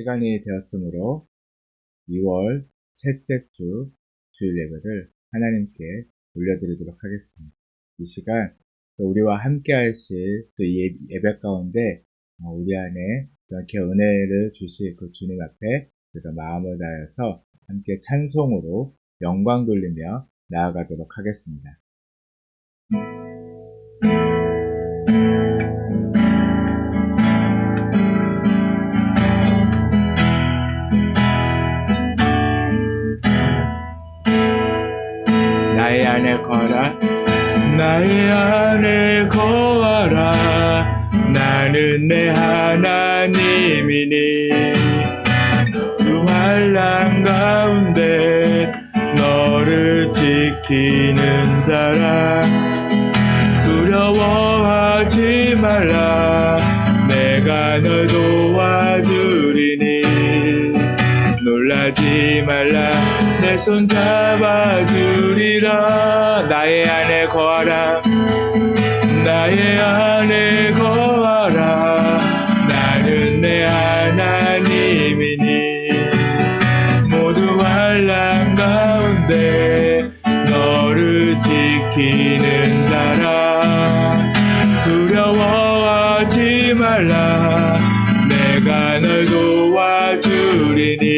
시간이 되었으므로 2월 셋째 주 주일 예배를 하나님께 올려드리도록 하겠습니다. 이 시간 우리와 함께 하실 그 예배 가운데 우리 안에 이렇게 은혜를 주실 그 주님 앞에 우리가 마음을 다해서 함께 찬송으로 영광 돌리며 나아가도록 하겠습니다. 나의 안에 거하라, 나의 안에 거하라. 나는 내 하나님이니 그 환난 가운데 너를 지키는 자라. 두려워하지 말라, 내가 널 도와주리니. 놀라지 말라, 내 손 잡아주리라. 나의 안에 거하라, 나의 안에 거하라. 나는 내 하나님이니 모두 환난 가운데 너를 지키는 자라. 두려워하지 말라, 내가 널 도와주리니.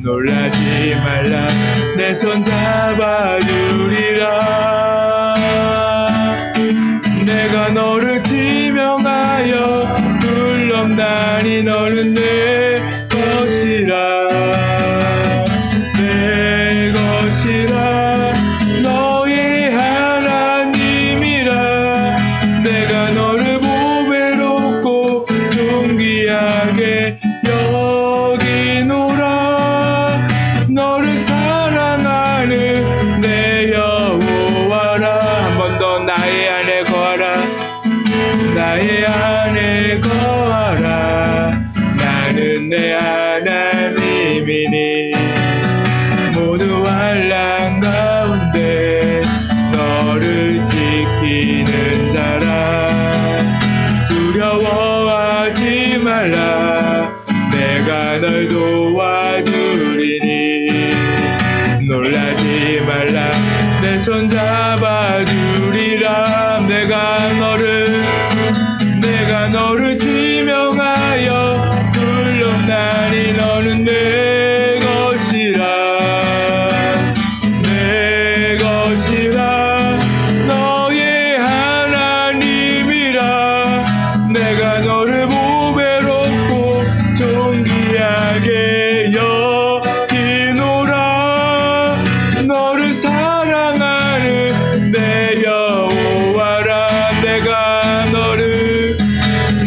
놀라지 말라, 내 손 잡아주리라. 내가 너를 지명하여 불렀나니 너는 내 것이라. 내 것이라, 너의 하나님이라. 내가 너를 보배롭고 존귀하게 여기노라. 너를 사랑하는 내 여호와라. 한 번 더 나의 안에 거하라, 나의 안에 거하라. 나는 내 하나님이니 모두 환난 가운데 너를 지키는 자라. 두려워하지 말라, 내가 널 도와주리니. 놀라지 말라, 내 손 잡아주리라. 내가 너를 지명하여 불렀나니 너는 내 것이라. 내 것이라, 너의 하나님이라. 내가 너를 보배롭고 존귀하게 여기노라. 너를 사랑하는 내 여호와라.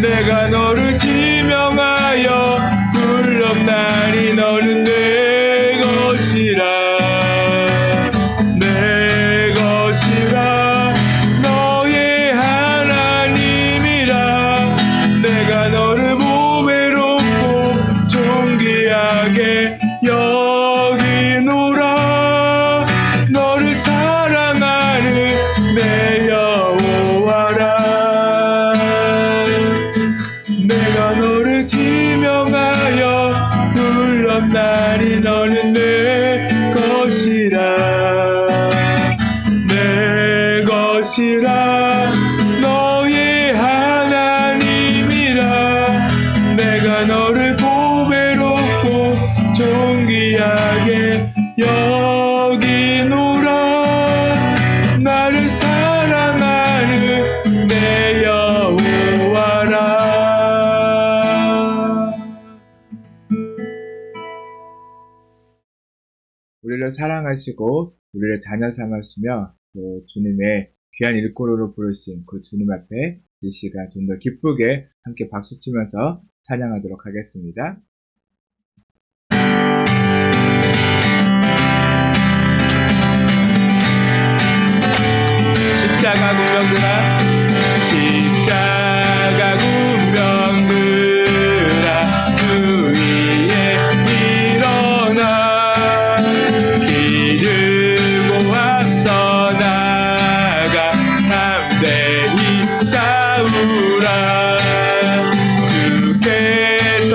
내가 너를 지명하여 불렀나니 너는 내 것이라. 내 것이라, 너의 하나님이라. 내가 너를 보배롭고 존귀하게 여기노라. 너를 사랑하는 내 여호와라. 내가 너를 지명하여 불렀나니 너는 내 것이라. 내 것이라, 너의 하나님이라. 내가 너를 보배롭고 존귀하게 여기노라. 나를 사랑하는 내 여호와라. 우리를 사랑하시고 우리를 자녀 삼으시며 또 주님의 귀한 일꾼으로 부르신 그 주님 앞에 이 시간 좀 더 기쁘게 함께 박수치면서 찬양하도록 하겠습니다. 십자가 군병들아, 십자가 군병들아, 주 위에 일어나. 길 들고 앞서 나가 담대히 싸우라. 주께서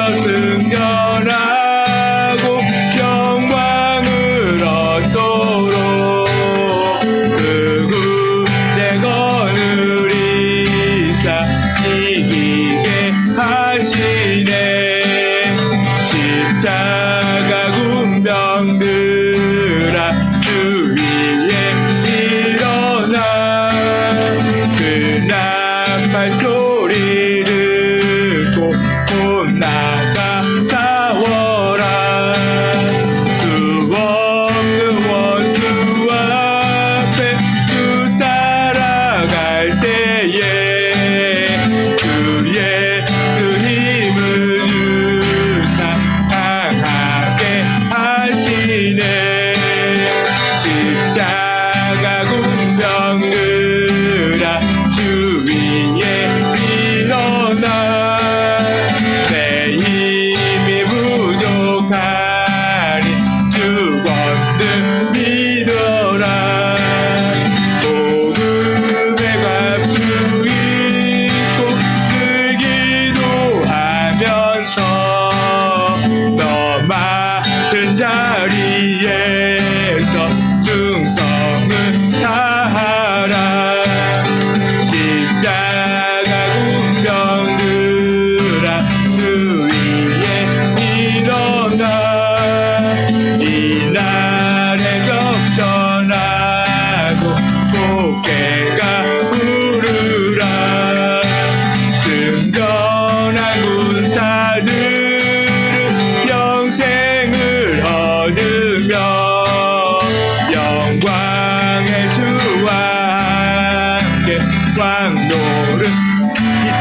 영광의 주와 함께 왕노릇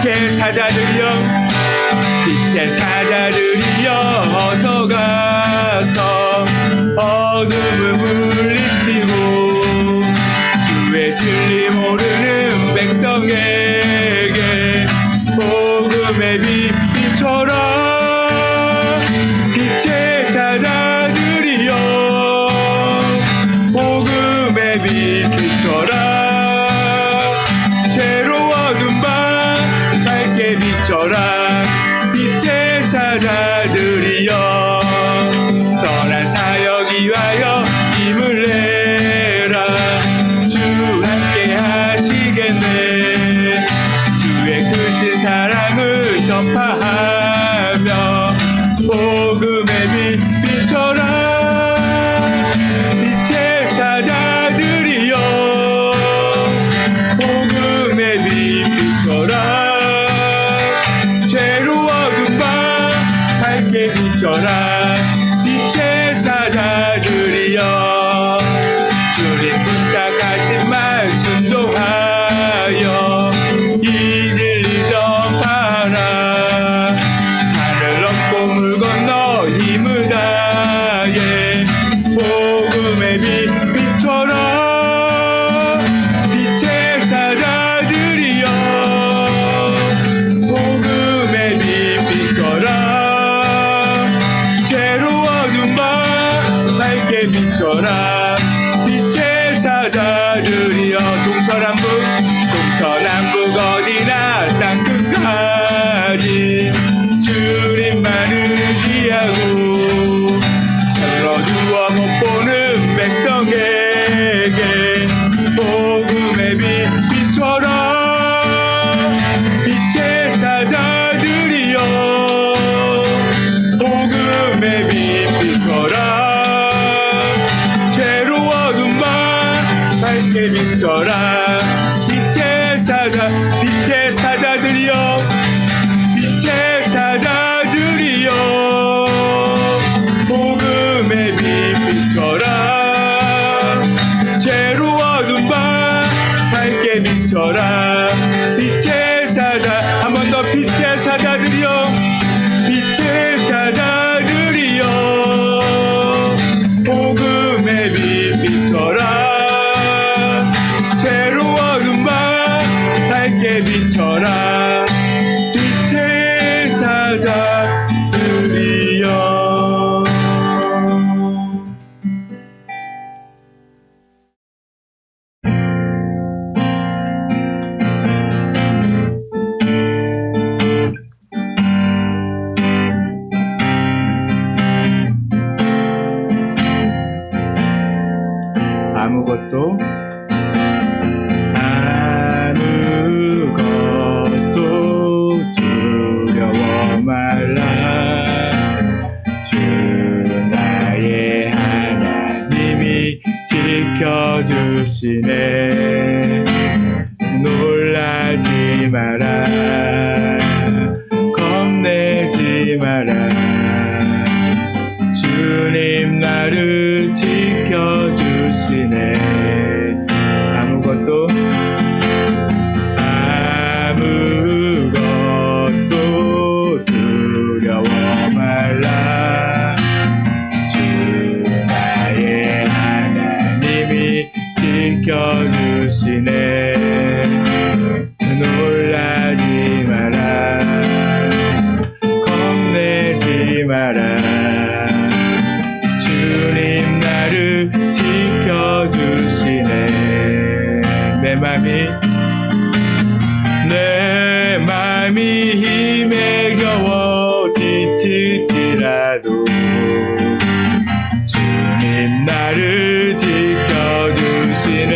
빛의 사자들이여 빛의 사자들이여 어서 가서 어둠을 물리치고 주의 진리 모르는 백성에게 복음의 빛 비춰라 빛의 사자들이여 복음의 빛 비춰라 죄로워둔 밤 밝게 비춰라 빛의 사자들이여 선한 사역 위하여 힘을 내라 주 함께 하시겠네 주의 크신 사랑을 전파하며 복음의 빛 비춰라 빛의 사자들이여 복음의 빛 비춰라 죄로워둔 밤 밝게 비춰라 빛의 사자들이여 주님 부탁하신 말 순종하여 이 진리 전파하라 하늘 넘고 물 건너 힘을 다해 복음의 빛 비춰라 빛의 사자들이여 복음의 빛 비춰라 죄로워둔 밤 밝게 비춰라 빛의 사자들이여 동서남북 어디나 땅끝까지 주님만을 의지하고 철러주어 못 보는 백성에게 복음의 빛 비춰라 빛의 사자들이여 복음의 빛 비춰라 죄로워둔 밤 밝게 비춰라 빛의 사자들이여 빛의 사자들이여 복음의 빛 비춰라 죄로워둔 밤 밝게 비춰라 빛의 사자 한 번 더 빛의 사자들이여 빛의 사자들이여 복음의 빛 비춰라 죄로워둔 밤 밝게 비춰라 빛의 사자들이여 아무것도 두려워 말라 주 나의 하나님이 지켜주시네 놀라지 마라 겁내지 마라 주님 나를 지켜주시네 아무것도 두려워 말라 주 나의 하나님이 지켜주시네 놀라지 마라 겁내지 마라 주님 나를 지켜주시네 내 맘이 힘에 겨워 지칠지라도 주님 나를 지켜주시네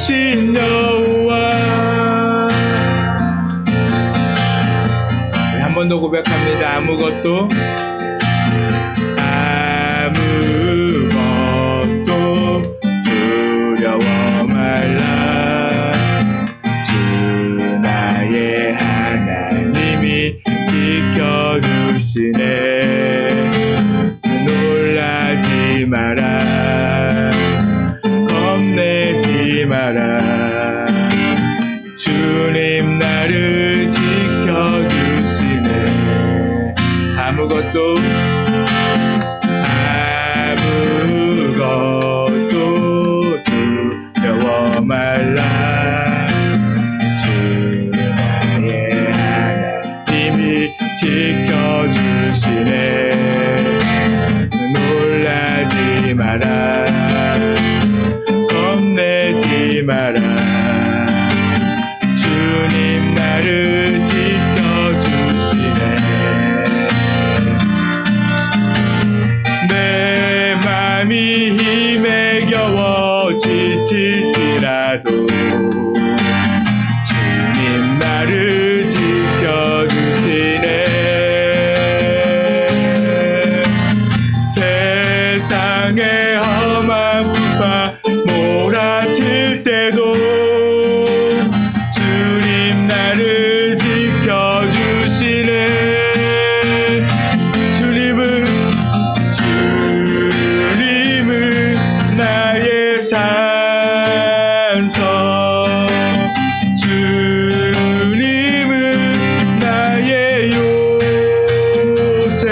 되신 여호와. 한 번 더 고백합니다. 아무것도 두려워 말라. 주 나의 하나님이 지켜주시네. 놀라지 마라. 겁내지 마라. 주님 나를 지켜주시네. 아무것도 두려워 말라. 주 나의 하나님이 지켜주시네. 놀라지 마라. 겁내지 마라. 주님 나를 지켜주시네. 내 맘이 힘에 겨워 지칠지라도 주님 나를 지켜주시네. 세상의 험한 풍파 몰아칠 때도 주님 나를 지켜주시네. 주님은 나의 산성, 주님은 나의 요새,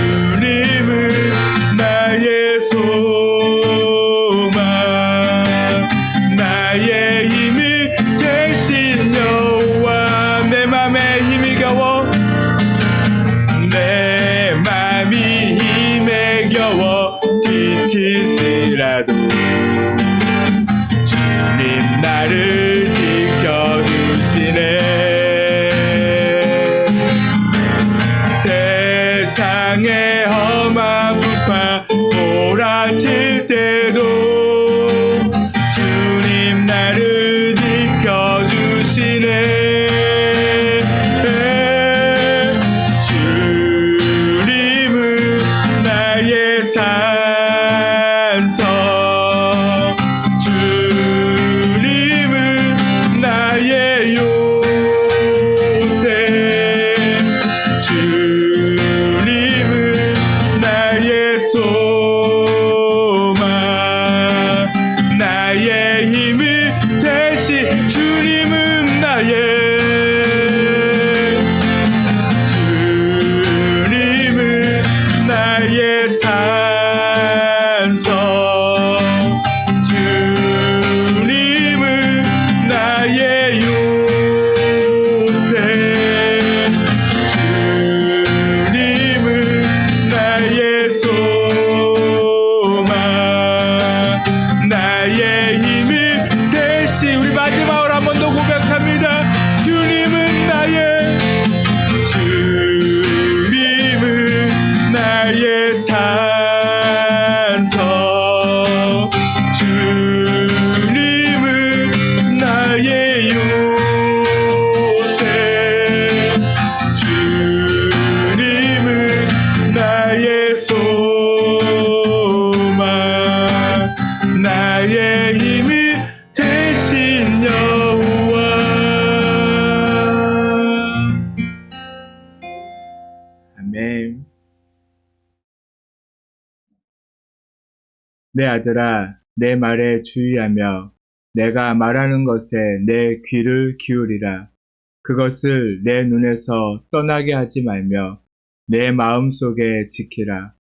주님은 나의 소망, 나의 힘이 되신 여호와. 내 맘에 힘이 겨워, 내 맘이 힘에 겨워 지칠지라도 주님 나를 지켜주시네. 세상의 험한 풍파 몰아칠 때도 주님 나를 지켜주시네. 산성, 주님은 나의 요새, 주님은 나의 소망, 나의 힘이 되시. 주님은 나의 산성, 주님은 나의 요새, 주님은 나의 소망, 나의 힘이 되시. 우리 마지막으로 한 번 더 고백합니다. 주님은 나의 산성, 주님은 나의 요새, 주님은 나의 소망, 나의 힘이 되신 여호와. 아멘. 내 아들아, 내 말에 주의하며 내가 말하는 것에 내 귀를 기울이라. 그것을 내 눈에서 떠나게 하지 말며 내 마음속에 지키라.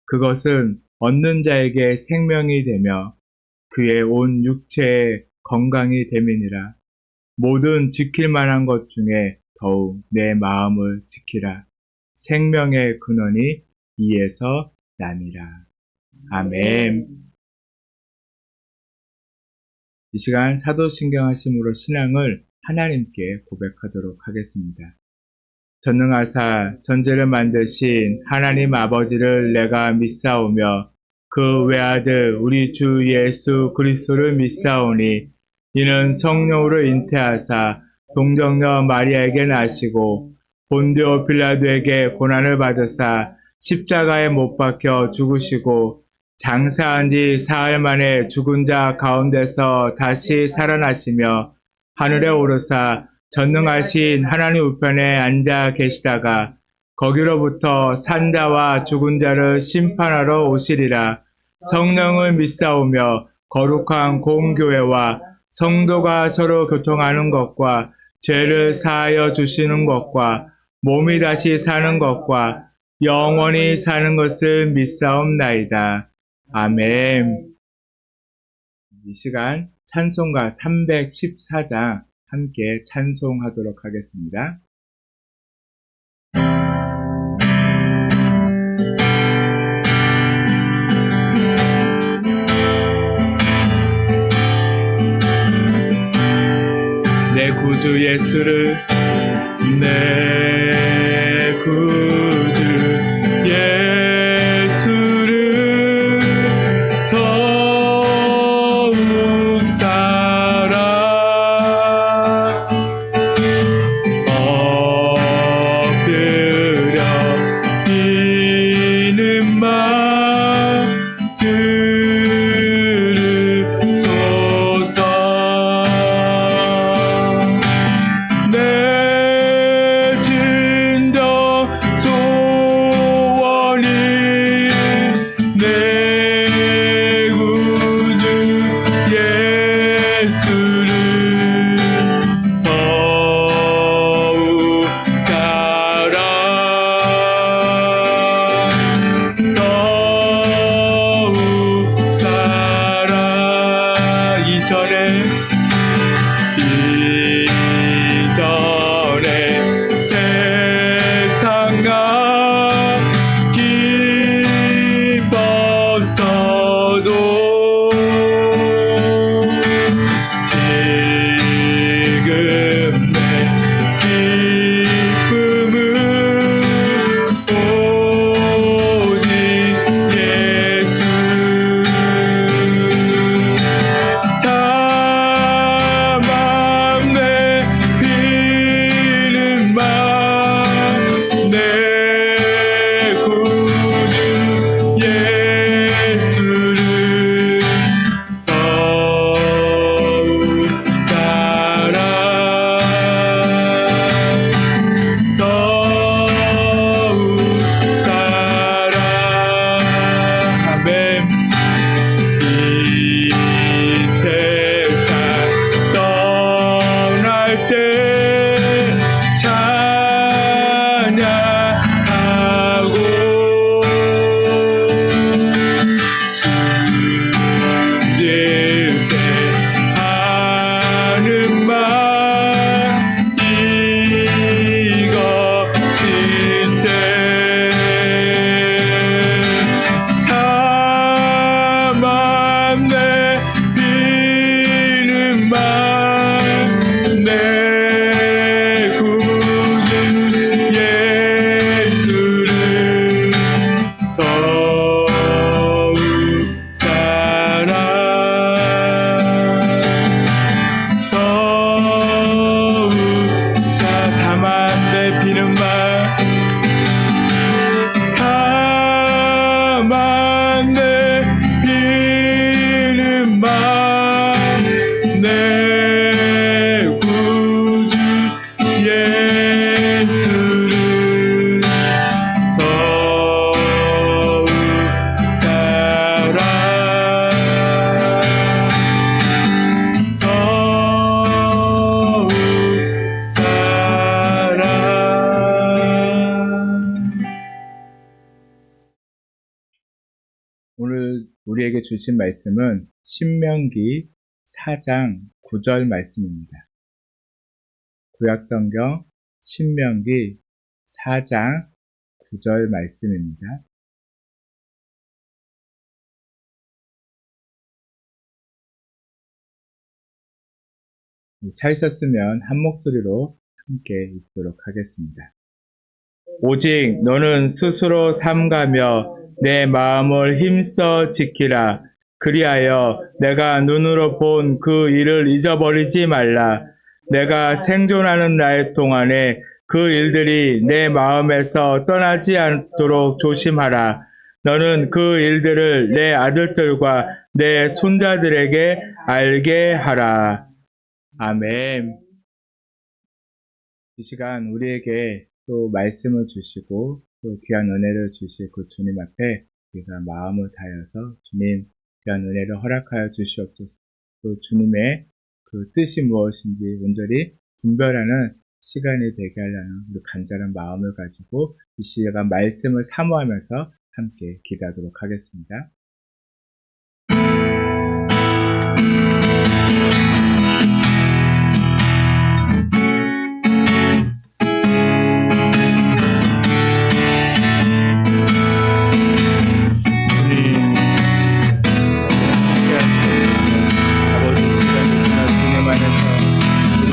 그것은 얻는 자에게 생명이 되며 그의 온 육체에 건강이 됨이니라. 모든 지킬 만한 것 중에 더욱 내 마음을 지키라. 생명의 근원이 이에서 나니라. 아멘. 이 시간 사도신경 하심으로 신앙을 하나님께 고백하도록 하겠습니다. 전능하사 전제를 만드신 하나님 아버지를 내가 믿사오며 그 외아들 우리 주 예수 그리스도를 믿사오니 이는 성령으로 잉태하사 동정녀 마리아에게 나시고 본디오 빌라도에게 고난을 받으사 십자가에 못 박혀 죽으시고 장사한 지 사흘 만에 죽은 자 가운데서 다시 살아나시며 하늘에 오르사 전능하신 하나님 우편에 앉아 계시다가 거기로부터 산자와 죽은 자를 심판하러 오시리라. 성령을 믿사오며 거룩한 공교회와 성도가 서로 교통하는 것과 죄를 사하여 주시는 것과 몸이 다시 사는 것과 영원히 사는 것을 믿사옵나이다. 아멘. 이 시간 찬송가 314장 함께 찬송하도록 하겠습니다. 내 구주 예수를 내 구주 예수를 더욱 사랑 엎드려 비는 마 들으소서 내 진정 소원이 내 구주 예수를 더욱 사랑 더욱 사랑 이전에 세상과 기뻤어도 지금 내 기쁨은 오직 예수 다만 내 비는 마 내 구주 예수를 더욱 사랑 더욱 사랑 아멘 이 세상 떠날 때 찬양하고 숨길 때 하는 말 이것일세 다만 내 비는 말 내 구주 예수를 더욱 사랑 더욱 다만 내 비는 말 다만 내 비는 말 내 구주 예수를 더욱 사랑 더욱 사랑 오늘 우리에게 주신 말씀은 신명기 4장 9절 말씀입니다. 구약성경 신명기 4장 9절 말씀입니다. 찾으셨으면 한 목소리로 함께 읽도록 하겠습니다. 오직 너는 스스로 삼가며 내 마음을 힘써 지키라. 그리하여 내가 눈으로 본 그 일을 잊어버리지 말라. 내가 생존하는 날 동안에 그 일들이 내 마음에서 떠나지 않도록 조심하라. 너는 그 일들을 내 아들들과 내 손자들에게 알게 하라. 아멘. 이 시간 우리에게 또 말씀을 주시고 또 귀한 은혜를 주실 그 주님 앞에 우리가 마음을 다해서 주님 귀한 은혜를 허락하여 주시옵소서. 또 주님의 그 뜻이 무엇인지 온전히 분별하는 시간이 되게 하려는 우리 간절한 마음을 가지고 이 시간 말씀을 사모하면서 함께 기도하도록 하겠습니다.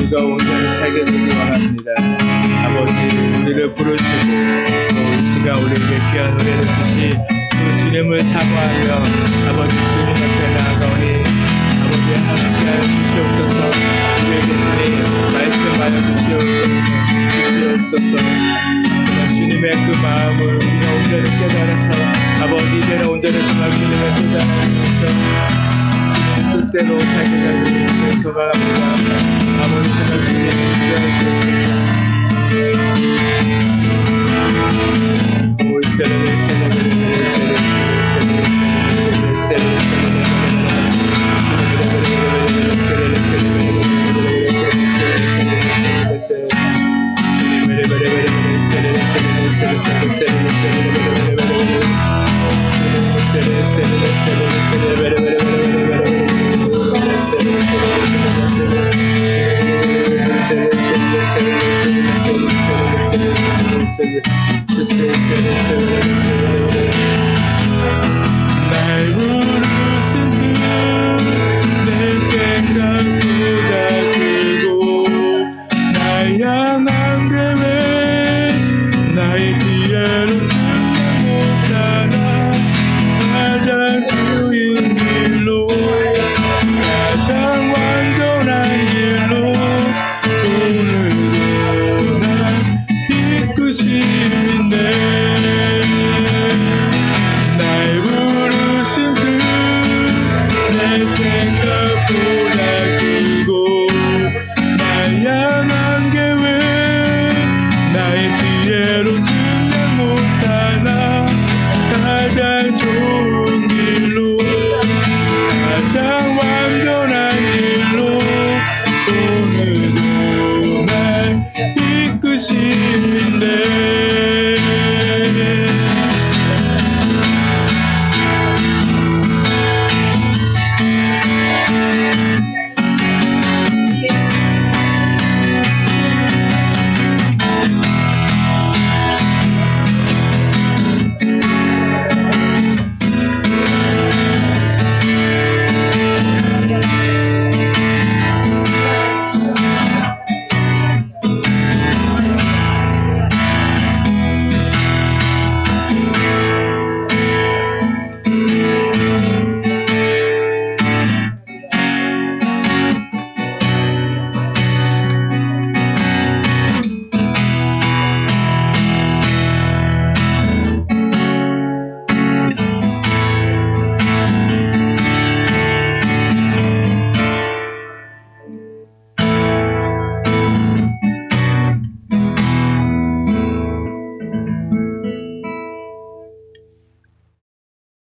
우리가 온전히 살게 되기 원합니다. 아버지, 우리를 부르시고 또 이 시간 우리에게 귀한 은혜를 주시 또 주님을 사모하며 아버지 주님 앞에 나아가오니 아버지 함께하여 주시옵소서. 우리에게 주님 말씀하여 주시옵소서. 주님의 그 마음을 우리가 온전히 깨달아서 아버지 이제는 온전히 정말 주님의 깨달음으로써 뜻대로 살기를 소망합니다. 아버지 정말 주님을 기도하시옵소서. 날 부르신 그내 생각보다 크고 날 향한 계획 나의 지혜로 증명 못하나 가장 주인 길로 가장 완전한 길로 오늘도 날 이끄시네. 날 부르신 그내 생각보다 크고 날 향한 계획 나의 지혜로 증명 못하나 가장 좋은 길로 가장 완전한 길로 오늘도 날 이끄시네.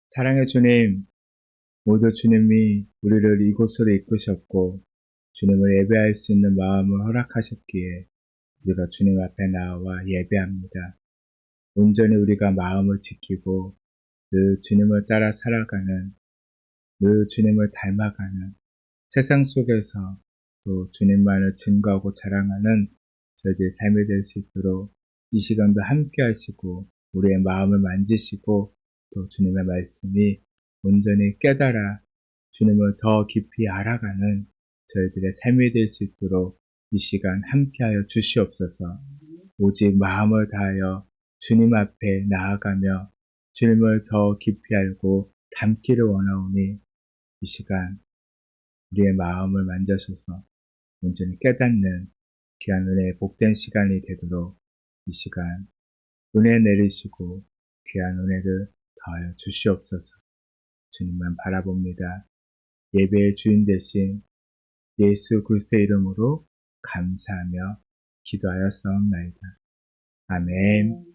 사랑의 주님, 모두 주님이 우리를 이곳으로 이끄셨고 주님을 예배할 수 있는 마음을 허락하셨기에 우리가 주님 앞에 나와 예배합니다. 온전히 우리가 마음을 지키고 늘 주님을 따라 살아가는, 늘 주님을 닮아가는 세상 속에서 또 주님만을 증거하고 자랑하는 저희들의 삶이 될 수 있도록 이 시간도 함께 하시고 우리의 마음을 만지시고 또 주님의 말씀이 온전히 깨달아 주님을 더 깊이 알아가는 저희들의 삶이 될 수 있도록 이 시간 함께하여 주시옵소서. 오직 마음을 다하여 주님 앞에 나아가며 주님을 더 깊이 알고 닮기를 원하오니 이 시간 우리의 마음을 만져셔서 온전히 깨닫는 귀한 은혜의 복된 시간이 되도록 이 시간 은혜 내리시고 귀한 은혜를 더하여 주시옵소서. 주님만 바라봅니다. 예배의 주인 되신 예수 그리스도의 이름으로 감사하며 기도하였사옵나이다. 아멘.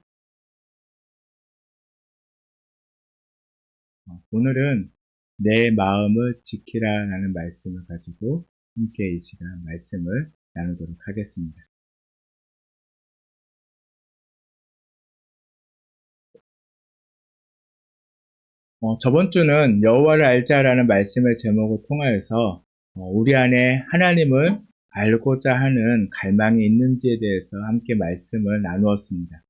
오늘은 내 마음을 지키라라는 말씀을 가지고 함께 이 시간 말씀을 나누도록 하겠습니다. 저번 주는 여호와를 알자라는 말씀의 제목을 통하여서 우리 안에 하나님을 알고자 하는 갈망이 있는지에 대해서 함께 말씀을 나누었습니다.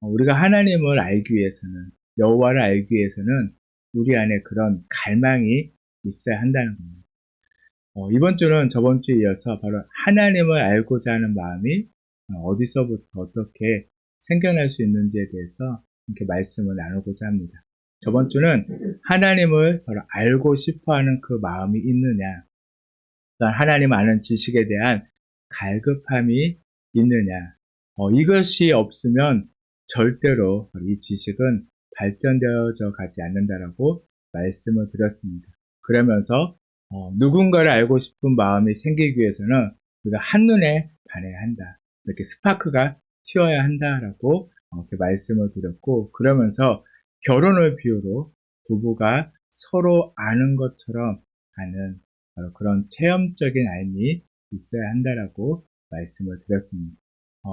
우리가 하나님을 알기 위해서는, 여호와를 알기 위해서는 우리 안에 그런 갈망이 있어야 한다는 겁니다. 이번 주는 저번 주에 이어서 바로 하나님을 알고자 하는 마음이 어디서부터 어떻게 생겨날 수 있는지에 대해서 이렇게 말씀을 나누고자 합니다. 저번 주는 하나님을 바로 알고 싶어하는 그 마음이 있느냐, 하나님 아는 지식에 대한 갈급함이 있느냐, 이것이 없으면 절대로 이 지식은 발전되어져 가지 않는다라고 말씀을 드렸습니다. 그러면서 누군가를 알고 싶은 마음이 생기기 위해서는 우리가 한눈에 반해야 한다. 이렇게 스파크가 튀어야 한다라고 이렇게 말씀을 드렸고, 그러면서 결혼을 비유로 부부가 서로 아는 것처럼 하는 그런 체험적인 알미 있어야 한다라고 말씀을 드렸습니다.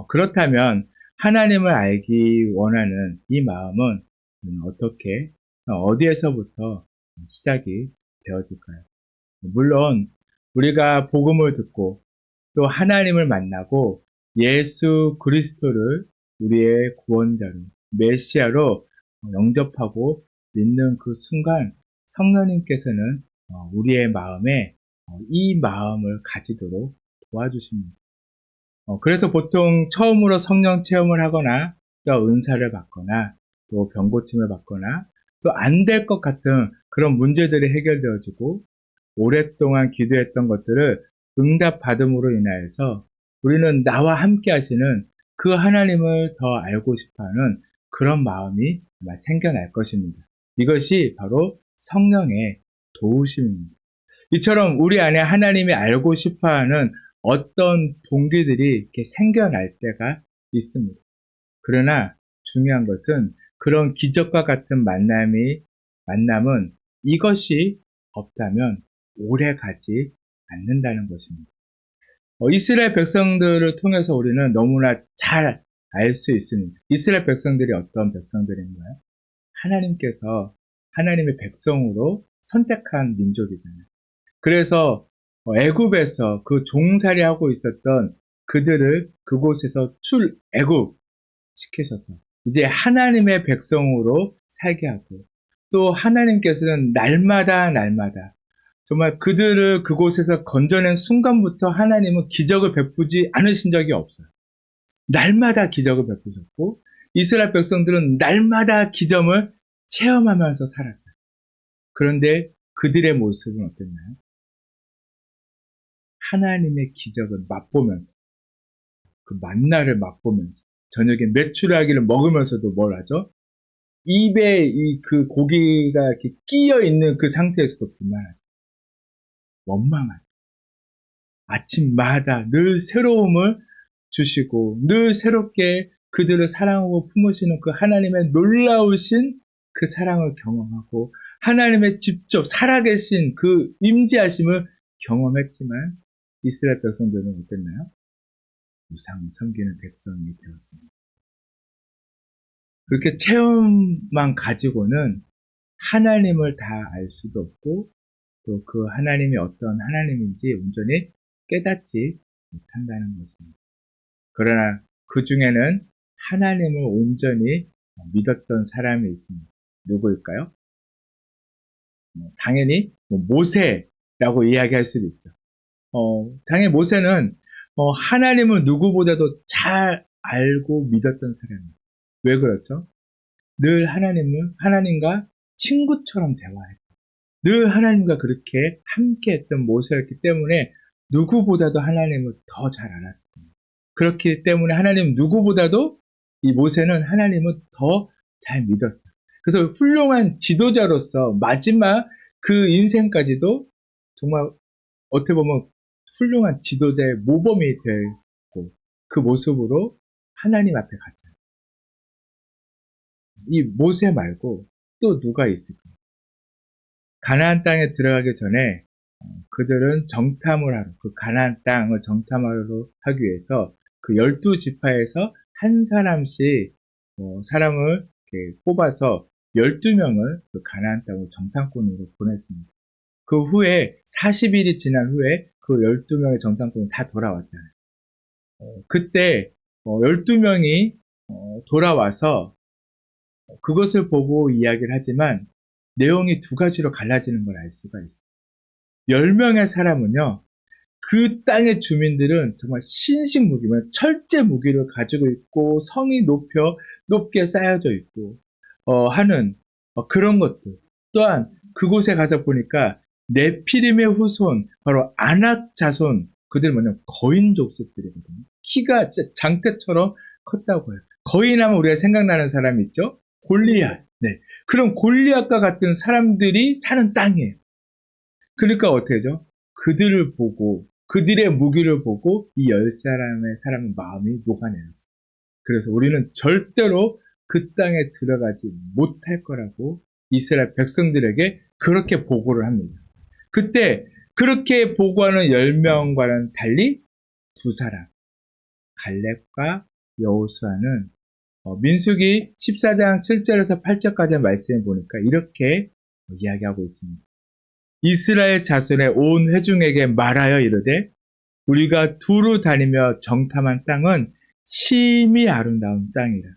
그렇다면 하나님을 알기 원하는 이 마음은 어떻게, 어디에서부터 시작이 되어질까요? 물론 우리가 복음을 듣고 또 하나님을 만나고 예수 그리스도를 우리의 구원자로, 메시아로 영접하고 믿는 그 순간 성령님께서는 우리의 마음에 이 마음을 가지도록 도와주십니다. 그래서 보통 처음으로 성령 체험을 하거나 또 은사를 받거나 또 병고침을 받거나 또 안 될 것 같은 그런 문제들이 해결되어지고 오랫동안 기도했던 것들을 응답받음으로 인하여서 우리는 나와 함께 하시는 그 하나님을 더 알고 싶어하는 그런 마음이 아마 생겨날 것입니다. 이것이 바로 성령의 도우심입니다. 이처럼 우리 안에 하나님이 알고 싶어하는 어떤 동기들이 이렇게 생겨날 때가 있습니다. 그러나 중요한 것은 그런 기적과 같은 만남은 이것이 없다면 오래 가지 않는다는 것입니다. 이스라엘 백성들을 통해서 우리는 너무나 잘 알 수 있습니다. 이스라엘 백성들이 어떤 백성들인가요? 하나님께서 하나님의 백성으로 선택한 민족이잖아요. 그래서 애굽에서 그 종살이하고 있었던 그들을 그곳에서 애굽 시키셔서 이제 하나님의 백성으로 살게 하고, 또 하나님께서는 날마다 정말 그들을 그곳에서 건져낸 순간부터 하나님은 기적을 베푸지 않으신 적이 없어요. 날마다 기적을 베푸셨고 이스라엘 백성들은 날마다 기적을 체험하면서 살았어요. 그런데 그들의 모습은 어땠나요? 하나님의 기적을 맛보면서, 그 만나를 맛보면서, 저녁에 메추라기를 먹으면서도 뭘 하죠? 입에 그 고기가 이렇게 끼어 있는 그 상태에서도 불만하죠. 원망하죠. 아침마다 늘 새로움을 주시고 늘 새롭게 그들을 사랑하고 품으시는 그 하나님의 놀라우신 그 사랑을 경험하고 하나님의 직접 살아계신 그 임재하심을 경험했지만 이스라엘 백성들은 어땠나요? 우상 섬기는 백성이 되었습니다. 그렇게 체험만 가지고는 하나님을 다 알 수도 없고 또 그 하나님이 어떤 하나님인지 온전히 깨닫지 못한다는 것입니다. 그러나 그 중에는 하나님을 온전히 믿었던 사람이 있습니다. 누구일까요? 당연히 모세라고 이야기할 수도 있죠. 당연히 모세는 하나님을 누구보다도 잘 알고 믿었던 사람이에요. 왜 그렇죠? 늘 하나님과 친구처럼 대화했고, 늘 하나님과 그렇게 함께 했던 모세였기 때문에 누구보다도 하나님을 더 잘 알았습니다. 그렇기 때문에 하나님 누구보다도 이 모세는 하나님을 더 잘 믿었어요. 그래서 훌륭한 지도자로서 마지막 그 인생까지도 정말 어떻게 보면 훌륭한 지도자의 모범이 되고 그 모습으로 하나님 앞에 갔잖아요. 이 모세 말고 또 누가 있을까요? 가나안 땅에 들어가기 전에 그들은 정탐을 하러, 그 가나안 땅을 정탐하러 하기 위해서 그 12지파에서 한 사람씩 사람을 이렇게 뽑아서 12명을 그 가나안 땅을 정탐꾼으로 보냈습니다. 그 후에 40일이 지난 후에 그 12명의 정탐꾼이 다 돌아왔잖아요. 그때 12명이 돌아와서 그것을 보고 이야기를 하지만 내용이 두 가지로 갈라지는 걸 알 수가 있어요. 10명의 사람은요, 그 땅의 주민들은 정말 신식 무기면 철제 무기를 가지고 있고 성이 높게 쌓여져 있고 하는 그런 것들. 또한 그곳에 가서 보니까 네피림의 후손, 바로 아낙 자손, 그들 뭐냐 거인 족속들이거든요. 키가 진짜 장대처럼 컸다고 해요. 거인하면 우리가 생각나는 사람이 있죠? 골리앗. 네. 그런 골리앗과 같은 사람들이 사는 땅이에요. 그러니까 어떻게 하죠? 그들을 보고 그들의 무기를 보고 이 10사람의 마음이 녹아내렸어요. 그래서 우리는 절대로 그 땅에 들어가지 못할 거라고 이스라엘 백성들에게 그렇게 보고를 합니다. 그때 그렇게 보고하는 10명과는 달리 두 사람, 갈렙과 여호수아는 민수기 14장 7절에서 8절까지 말씀을 보니까 이렇게 이야기하고 있습니다. 이스라엘 자손의 온 회중에게 말하여 이르되 우리가 두루 다니며 정탐한 땅은 심히 아름다운 땅이라.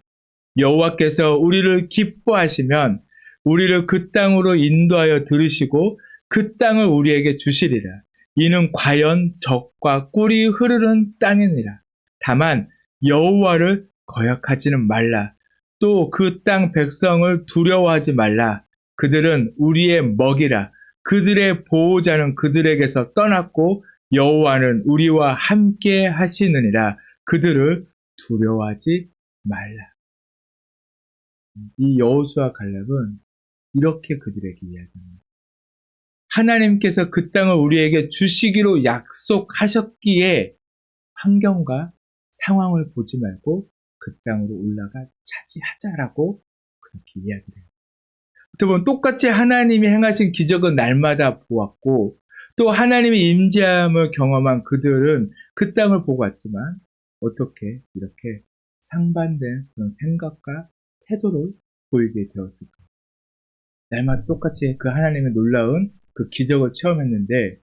여호와께서 우리를 기뻐하시면 우리를 그 땅으로 인도하여 들으시고 그 땅을 우리에게 주시리라. 이는 과연 적과 꿀이 흐르는 땅이니라. 다만 여호와를 거역하지는 말라. 또 그 땅 백성을 두려워하지 말라. 그들은 우리의 먹이라. 그들의 보호자는 그들에게서 떠났고 여호와는 우리와 함께 하시느니라. 그들을 두려워하지 말라. 이 여호수아 갈렙은 이렇게 그들에게 이야기합니다. 하나님께서 그 땅을 우리에게 주시기로 약속하셨기에 환경과 상황을 보지 말고 그 땅으로 올라가 차지하자라고 그렇게 이야기를 해요. 어떻게 보면 똑같이 하나님이 행하신 기적은 날마다 보았고 또 하나님의 임재함을 경험한 그들은 그 땅을 보고 왔지만 어떻게 이렇게 상반된 그런 생각과 태도를 보이게 되었을까? 날마다 똑같이 그 하나님의 놀라운 그 기적을 체험했는데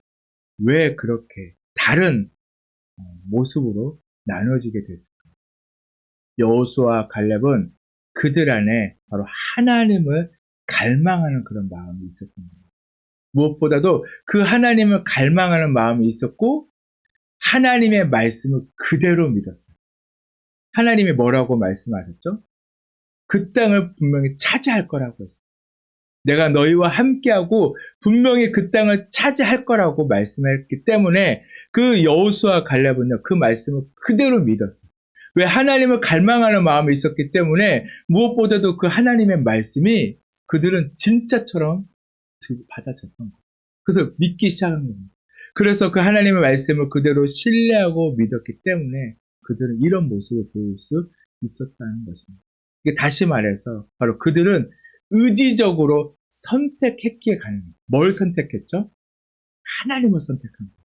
왜 그렇게 다른 모습으로 나눠지게 됐을까? 여호수아 갈렙은 그들 안에 바로 하나님을 갈망하는 그런 마음이 있었던 거예요. 무엇보다도 그 하나님을 갈망하는 마음이 있었고 하나님의 말씀을 그대로 믿었어요. 하나님이 뭐라고 말씀하셨죠? 그 땅을 분명히 차지할 거라고 했어요. 내가 너희와 함께하고 분명히 그 땅을 차지할 거라고 말씀했기 때문에 그 여호수아 갈렙은요, 그 말씀을 그대로 믿었어요. 왜? 하나님을 갈망하는 마음이 있었기 때문에 무엇보다도 그 하나님의 말씀이 그들은 진짜처럼 받아쳤던 거예요. 그래서 믿기 시작한 겁니다. 그래서 그 하나님의 말씀을 그대로 신뢰하고 믿었기 때문에 그들은 이런 모습을 보일 수 있었다는 것입니다. 이게 다시 말해서 바로 그들은 의지적으로 선택했기에 가능해요. 뭘 선택했죠? 하나님을 선택한 거예요.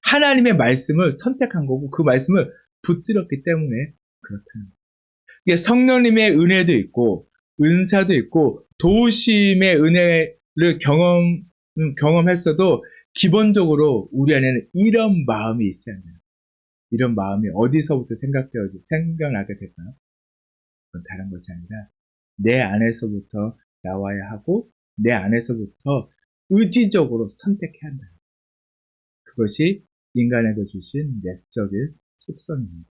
하나님의 말씀을 선택한 거고 그 말씀을 붙들었기 때문에 그렇다는 거예요. 이게 성령님의 은혜도 있고 은사도 있고 도우심의 은혜를 경험했어도 기본적으로 우리 안에는 이런 마음이 있어야 돼요. 이런 마음이 어디서부터 생겨나게 될까요? 그건 다른 것이 아니라 내 안에서부터 나와야 하고 내 안에서부터 의지적으로 선택해야 한다. 그것이 인간에게 주신 내적인 속성입니다.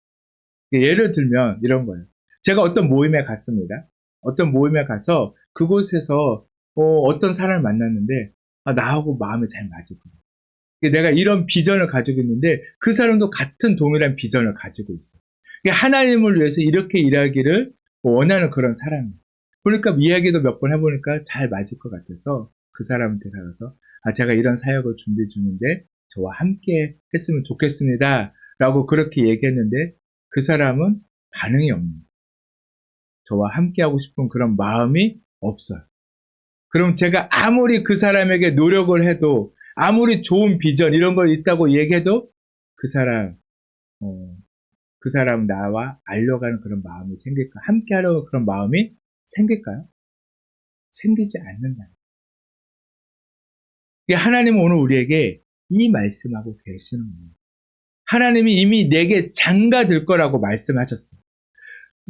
예를 들면 이런 거예요. 제가 어떤 모임에 갔습니다. 어떤 모임에 가서 그곳에서 어떤 사람을 만났는데 나하고 마음이 잘 맞을 거야. 내가 이런 비전을 가지고 있는데 그 사람도 같은 동일한 비전을 가지고 있어. 하나님을 위해서 이렇게 일하기를 원하는 그런 사람이에요. 그러니까 이야기도 몇 번 해보니까 잘 맞을 것 같아서 그 사람한테 가서 제가 이런 사역을 준비 중인데 저와 함께 했으면 좋겠습니다. 라고 그렇게 얘기했는데 그 사람은 반응이 없는 거예요. 저와 함께 하고 싶은 그런 마음이 없어요. 그럼 제가 아무리 그 사람에게 노력을 해도 아무리 좋은 비전 이런 걸 있다고 얘기해도 그 사람 그 사람 나와 알려가는 그런 마음이 생길까? 함께 하려고 그런 마음이 생길까요? 생기지 않는다. 하나님은 오늘 우리에게 이 말씀하고 계시는 거예요. 하나님이 이미 내게 장가들 거라고 말씀하셨어요.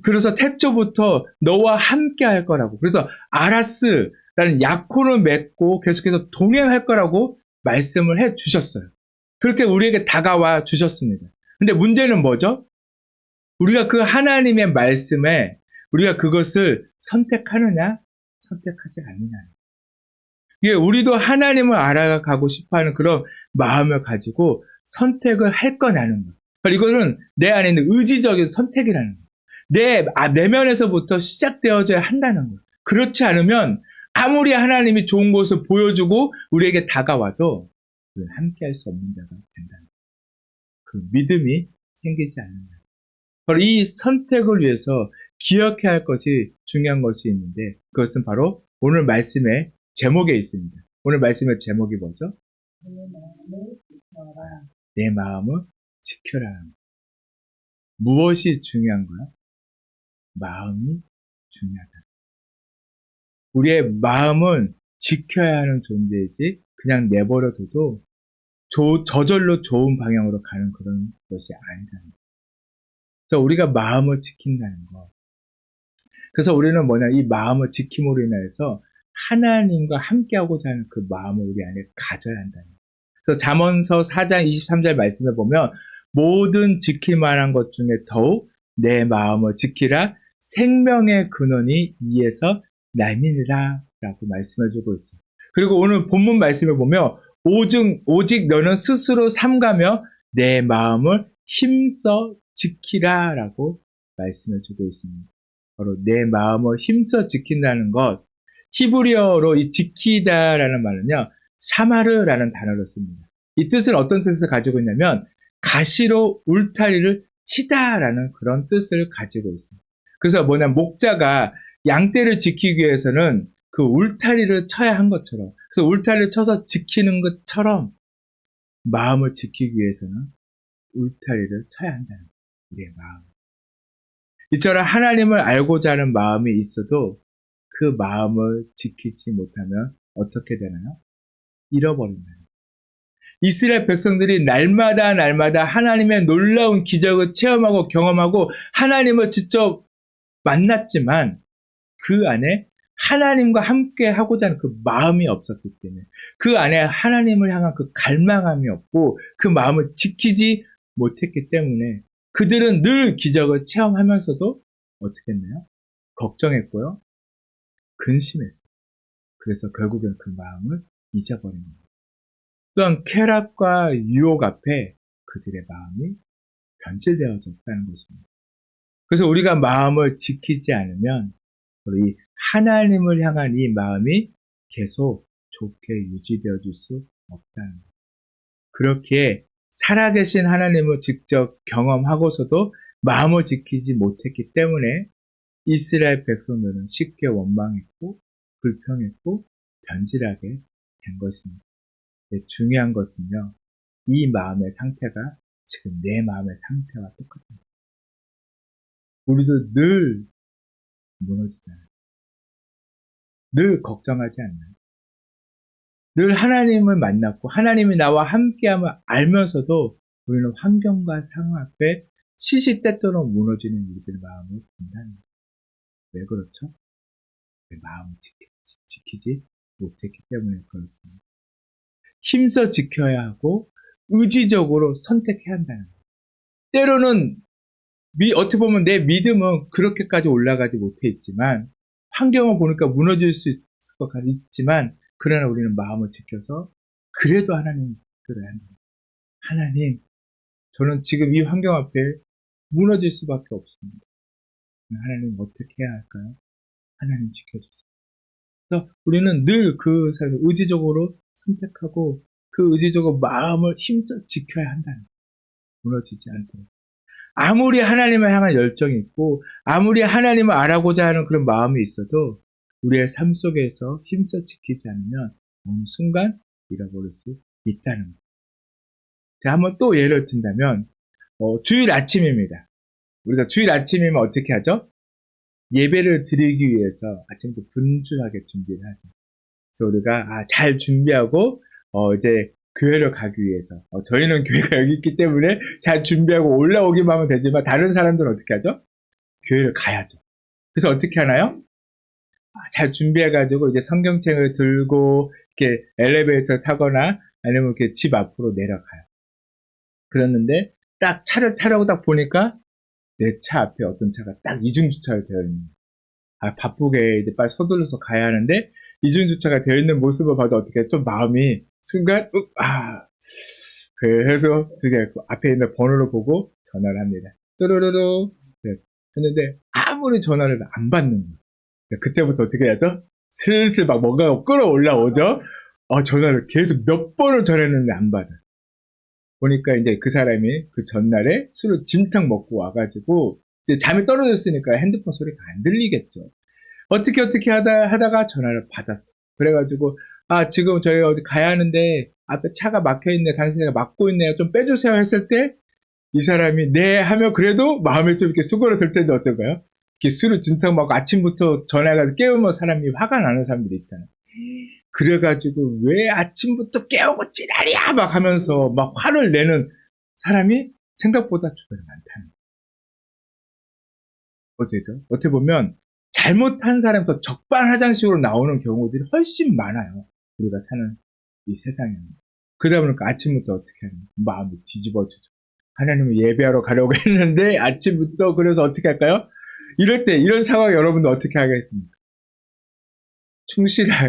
그래서 태초부터 너와 함께 할 거라고. 그래서 아라스라는 약혼을 맺고 계속해서 동행할 거라고 말씀을 해 주셨어요. 그렇게 우리에게 다가와 주셨습니다. 근데 문제는 뭐죠? 우리가 그 하나님의 말씀에 우리가 그것을 선택하느냐, 선택하지 않느냐. 이게 우리도 하나님을 알아가고 싶어하는 그런 마음을 가지고 선택을 할 거냐는 거. 이거는 내 안에 있는 의지적인 선택이라는 거. 내면에서부터 시작되어져야 한다는 거. 그렇지 않으면 아무리 하나님이 좋은 것을 보여주고 우리에게 다가와도 우리는 함께 할 수 없는 자가 된다는 거. 그 믿음이 생기지 않는다. 바로 이 선택을 위해서 기억해야 할 것이 중요한 것이 있는데 그것은 바로 오늘 말씀의 제목에 있습니다. 오늘 말씀의 제목이 뭐죠? 내 마음을 지켜라. 내 마음을 지켜라. 무엇이 중요한 거야? 마음이 중요하다. 우리의 마음은 지켜야 하는 존재이지 그냥 내버려둬도 저절로 좋은 방향으로 가는 그런 것이 아니라는 거예요. 그래서 우리가 마음을 지킨다는 거. 그래서 우리는 이 마음을 지킴으로 인해서 하나님과 함께하고자 하는 그 마음을 우리 안에 가져야 한다는 거예요. 그래서 잠언서 4장 23절 말씀에 보면 모든 지킬 만한 것 중에 더욱 내 마음을 지키라 생명의 근원이 이에서 남이니라 라고 말씀해주고 있어요. 그리고 오늘 본문 말씀에 보면 오직 너는 스스로 삼가며 내 마음을 힘써 지키라 라고 말씀해주고 있습니다. 바로 내 마음을 힘써 지킨다는 것, 히브리어로 이 지키다라는 말은요, 샤마르라는 단어를 씁니다. 이 뜻은 어떤 뜻을 가지고 있냐면 가시로 울타리를 치다라는 그런 뜻을 가지고 있습니다. 그래서 목자가 양떼를 지키기 위해서는 그 울타리를 쳐야 한 것처럼, 그래서 울타리를 쳐서 지키는 것처럼 마음을 지키기 위해서는 울타리를 쳐야 한다는 거예요. 우리의 마음. 이처럼 하나님을 알고자 하는 마음이 있어도 그 마음을 지키지 못하면 어떻게 되나요? 잃어버린다. 이스라엘 백성들이 날마다 하나님의 놀라운 기적을 체험하고 경험하고 하나님을 직접 만났지만 그 안에 하나님과 함께 하고자 하는 그 마음이 없었기 때문에 그 안에 하나님을 향한 그 갈망함이 없고 그 마음을 지키지 못했기 때문에 그들은 늘 기적을 체험하면서도 어떻게 했나요? 걱정했고요. 근심했어요. 그래서 결국엔 그 마음을 잊어버린 겁니다. 또한 쾌락과 유혹 앞에 그들의 마음이 변질되어졌다는 것입니다. 그래서 우리가 마음을 지키지 않으면 이 하나님을 향한 이 마음이 계속 좋게 유지되어질 수 없다는 거예요. 그렇게 살아계신 하나님을 직접 경험하고서도 마음을 지키지 못했기 때문에 이스라엘 백성들은 쉽게 원망했고 불평했고 변질하게 된 것입니다. 중요한 것은요, 이 마음의 상태가 지금 내 마음의 상태와 똑같습니다. 우리도 늘 무너지잖아요. 늘 걱정하지 않나요? 늘 하나님을 만났고 하나님이 나와 함께함을 알면서도 우리는 환경과 상황 앞에 시시때때로 무너지는 우리들의 마음을 본다는 거예요. 왜 그렇죠? 내 마음을 지키지 못했기 때문에 그렇습니다. 힘써 지켜야 하고 의지적으로 선택해야 한다는 거예요. 때로는 어떻게 보면 내 믿음은 그렇게까지 올라가지 못해 있지만 환경을 보니까 무너질 수 있을 것 같지만, 그러나 우리는 마음을 지켜서 그래도 하나님 들어야 합니다. 하나님, 저는 지금 이 환경 앞에 무너질 수밖에 없습니다. 하나님 어떻게 해야 할까요? 하나님 지켜주세요. 그래서 우리는 늘 그 삶을 의지적으로 선택하고 그 의지적으로 마음을 힘써 지켜야 한다는 거예요. 무너지지 않도록. 아무리 하나님을 향한 열정이 있고 아무리 하나님을 알아보자 하는 그런 마음이 있어도 우리의 삶 속에서 힘써 지키지 않으면 어느 순간 잃어버릴 수 있다는 거예요. 자, 한번 또 예를 든다면 주일 아침입니다. 우리가 주일 아침이면 어떻게 하죠? 예배를 드리기 위해서 아침부터 분주하게 준비를 하죠. 그래서 우리가 잘 준비하고 이제 교회를 가기 위해서 저희는 교회가 여기 있기 때문에 잘 준비하고 올라오기만 하면 되지만 다른 사람들은 어떻게 하죠? 교회를 가야죠. 그래서 어떻게 하나요? 잘 준비해가지고 이제 성경책을 들고 이렇게 엘리베이터 타거나 아니면 이렇게 집 앞으로 내려가요. 그랬는데 딱 차를 타려고 딱 보니까 내 차 앞에 어떤 차가 딱 이중주차가 되어 있는 거예요. 바쁘게 이제 빨리 서둘러서 가야 하는데 이중주차가 되어 있는 모습을 봐도 어떻게 좀 마음이 순간 그래서 이제 앞에 있는 번호를 보고 전화를 합니다. 뚜루루루 했는데 아무리 전화를 안 받는 거예요. 그때부터 어떻게 해야죠? 슬슬 막 뭔가 끌어올라오죠? 전화를 계속 몇 번을 전했는데 안 받아요. 보니까 이제 그 사람이 그 전날에 술을 진탕 먹고 와가지고 이제 잠이 떨어졌으니까 핸드폰 소리가 안 들리겠죠. 어떻게 하다가 전화를 받았어. 그래가지고 지금 저희 어디 가야 하는데 앞에 차가 막혀있네. 당신이 막고 있네요. 좀 빼주세요 했을 때 이 사람이 네 하면 그래도 마음에 좀 이렇게 수그러들 텐데 어떨까요? 이렇게 술을 진탕 먹고 아침부터 전화해가지고 깨우면 사람이 화가 나는 사람들이 있잖아요. 그래가지고 왜 아침부터 깨우고 찌랄이야 막 하면서 막 화를 내는 사람이 생각보다 주변에 많다는 거죠. 어떻게 보면 잘못한 사람이 더 적반하장식으로 나오는 경우들이 훨씬 많아요. 우리가 사는 이 세상에는. 그러다 보니까 아침부터 어떻게 하냐. 마음이 뒤집어지죠. 하나님을 예배하러 가려고 했는데 아침부터 그래서 어떻게 할까요? 이럴 때 이런 상황 여러분들 어떻게 하겠습니까?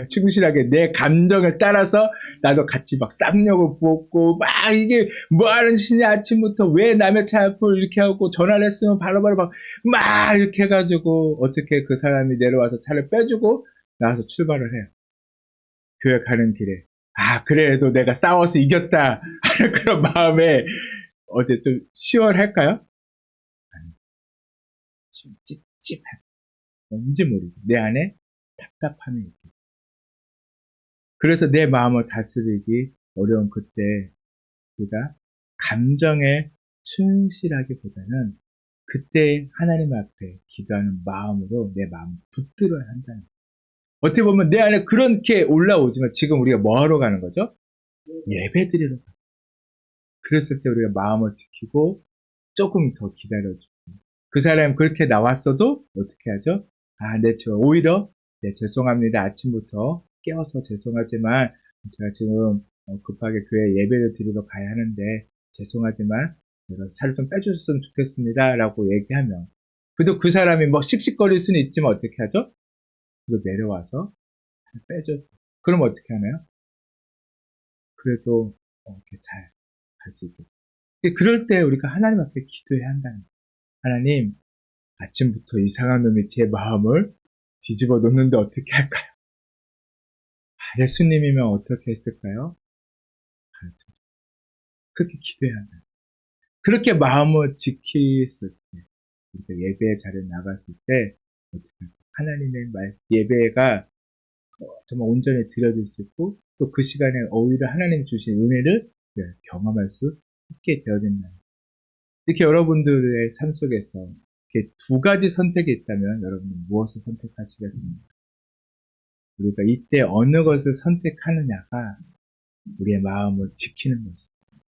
충실하게 내 감정을 따라서 나도 같이 막 쌍욕을 부었고 막 이게 뭐 하는 짓이냐 아침부터 왜 남의 차 앞을 이렇게 하고 전화를 했으면 바로바로 막 이렇게 해가지고 어떻게 그 사람이 내려와서 차를 빼주고 나와서 출발을 해요. 교회 가는 길에 그래도 내가 싸워서 이겼다 하는 그런 마음에 어때 좀 시원할까요? 아니, 좀 찝찝해. 뭔지 모르고 내 안에 답답함이 있고 그래서 내 마음을 다스리기 어려운 그때 우리가 감정에 충실하기보다는 그때 하나님 앞에 기도하는 마음으로 내 마음을 붙들어야 한다는 거예요. 어떻게 보면 내 안에 그렇게 올라오지만 지금 우리가 뭐하러 가는 거죠? 예배 드리러 가요. 그랬을 때 우리가 마음을 지키고 조금 더 기다려주고 그 사람이 그렇게 나왔어도 어떻게 하죠? 오히려 죄송합니다. 아침부터 깨워서 죄송하지만 제가 지금 급하게 교회 예배를 드리러 가야 하는데 죄송하지만 제가 차를 좀 빼주셨으면 좋겠습니다. 라고 얘기하면 그래도 그 사람이 뭐 씩씩거릴 수는 있지만 어떻게 하죠? 그리고 내려와서 빼줘. 그럼 어떻게 하나요? 그래도 이렇게 잘 갈 수 있겠죠. 그럴 때 우리가 하나님 앞에 기도해야 한다는 거예요. 하나님, 아침부터 이상한 놈이 제 마음을 뒤집어 놓는데 어떻게 할까요? 예수님이면 어떻게 했을까요? 그렇게 기도해야 한다. 그렇게 마음을 지켰을 때, 우리가 예배 자리에 나갔을 때, 어떻게 할까요? 하나님의 예배가 정말 온전히 드려질 수 있고, 또 그 시간에 오히려 하나님 주신 은혜를 경험할 수 있게 되어진다. 이렇게 여러분들의 삶 속에서 이렇게 두 가지 선택이 있다면 여러분은 무엇을 선택하시겠습니까? 우리가 이때 어느 것을 선택하느냐가 우리의 마음을 지키는 것입니다.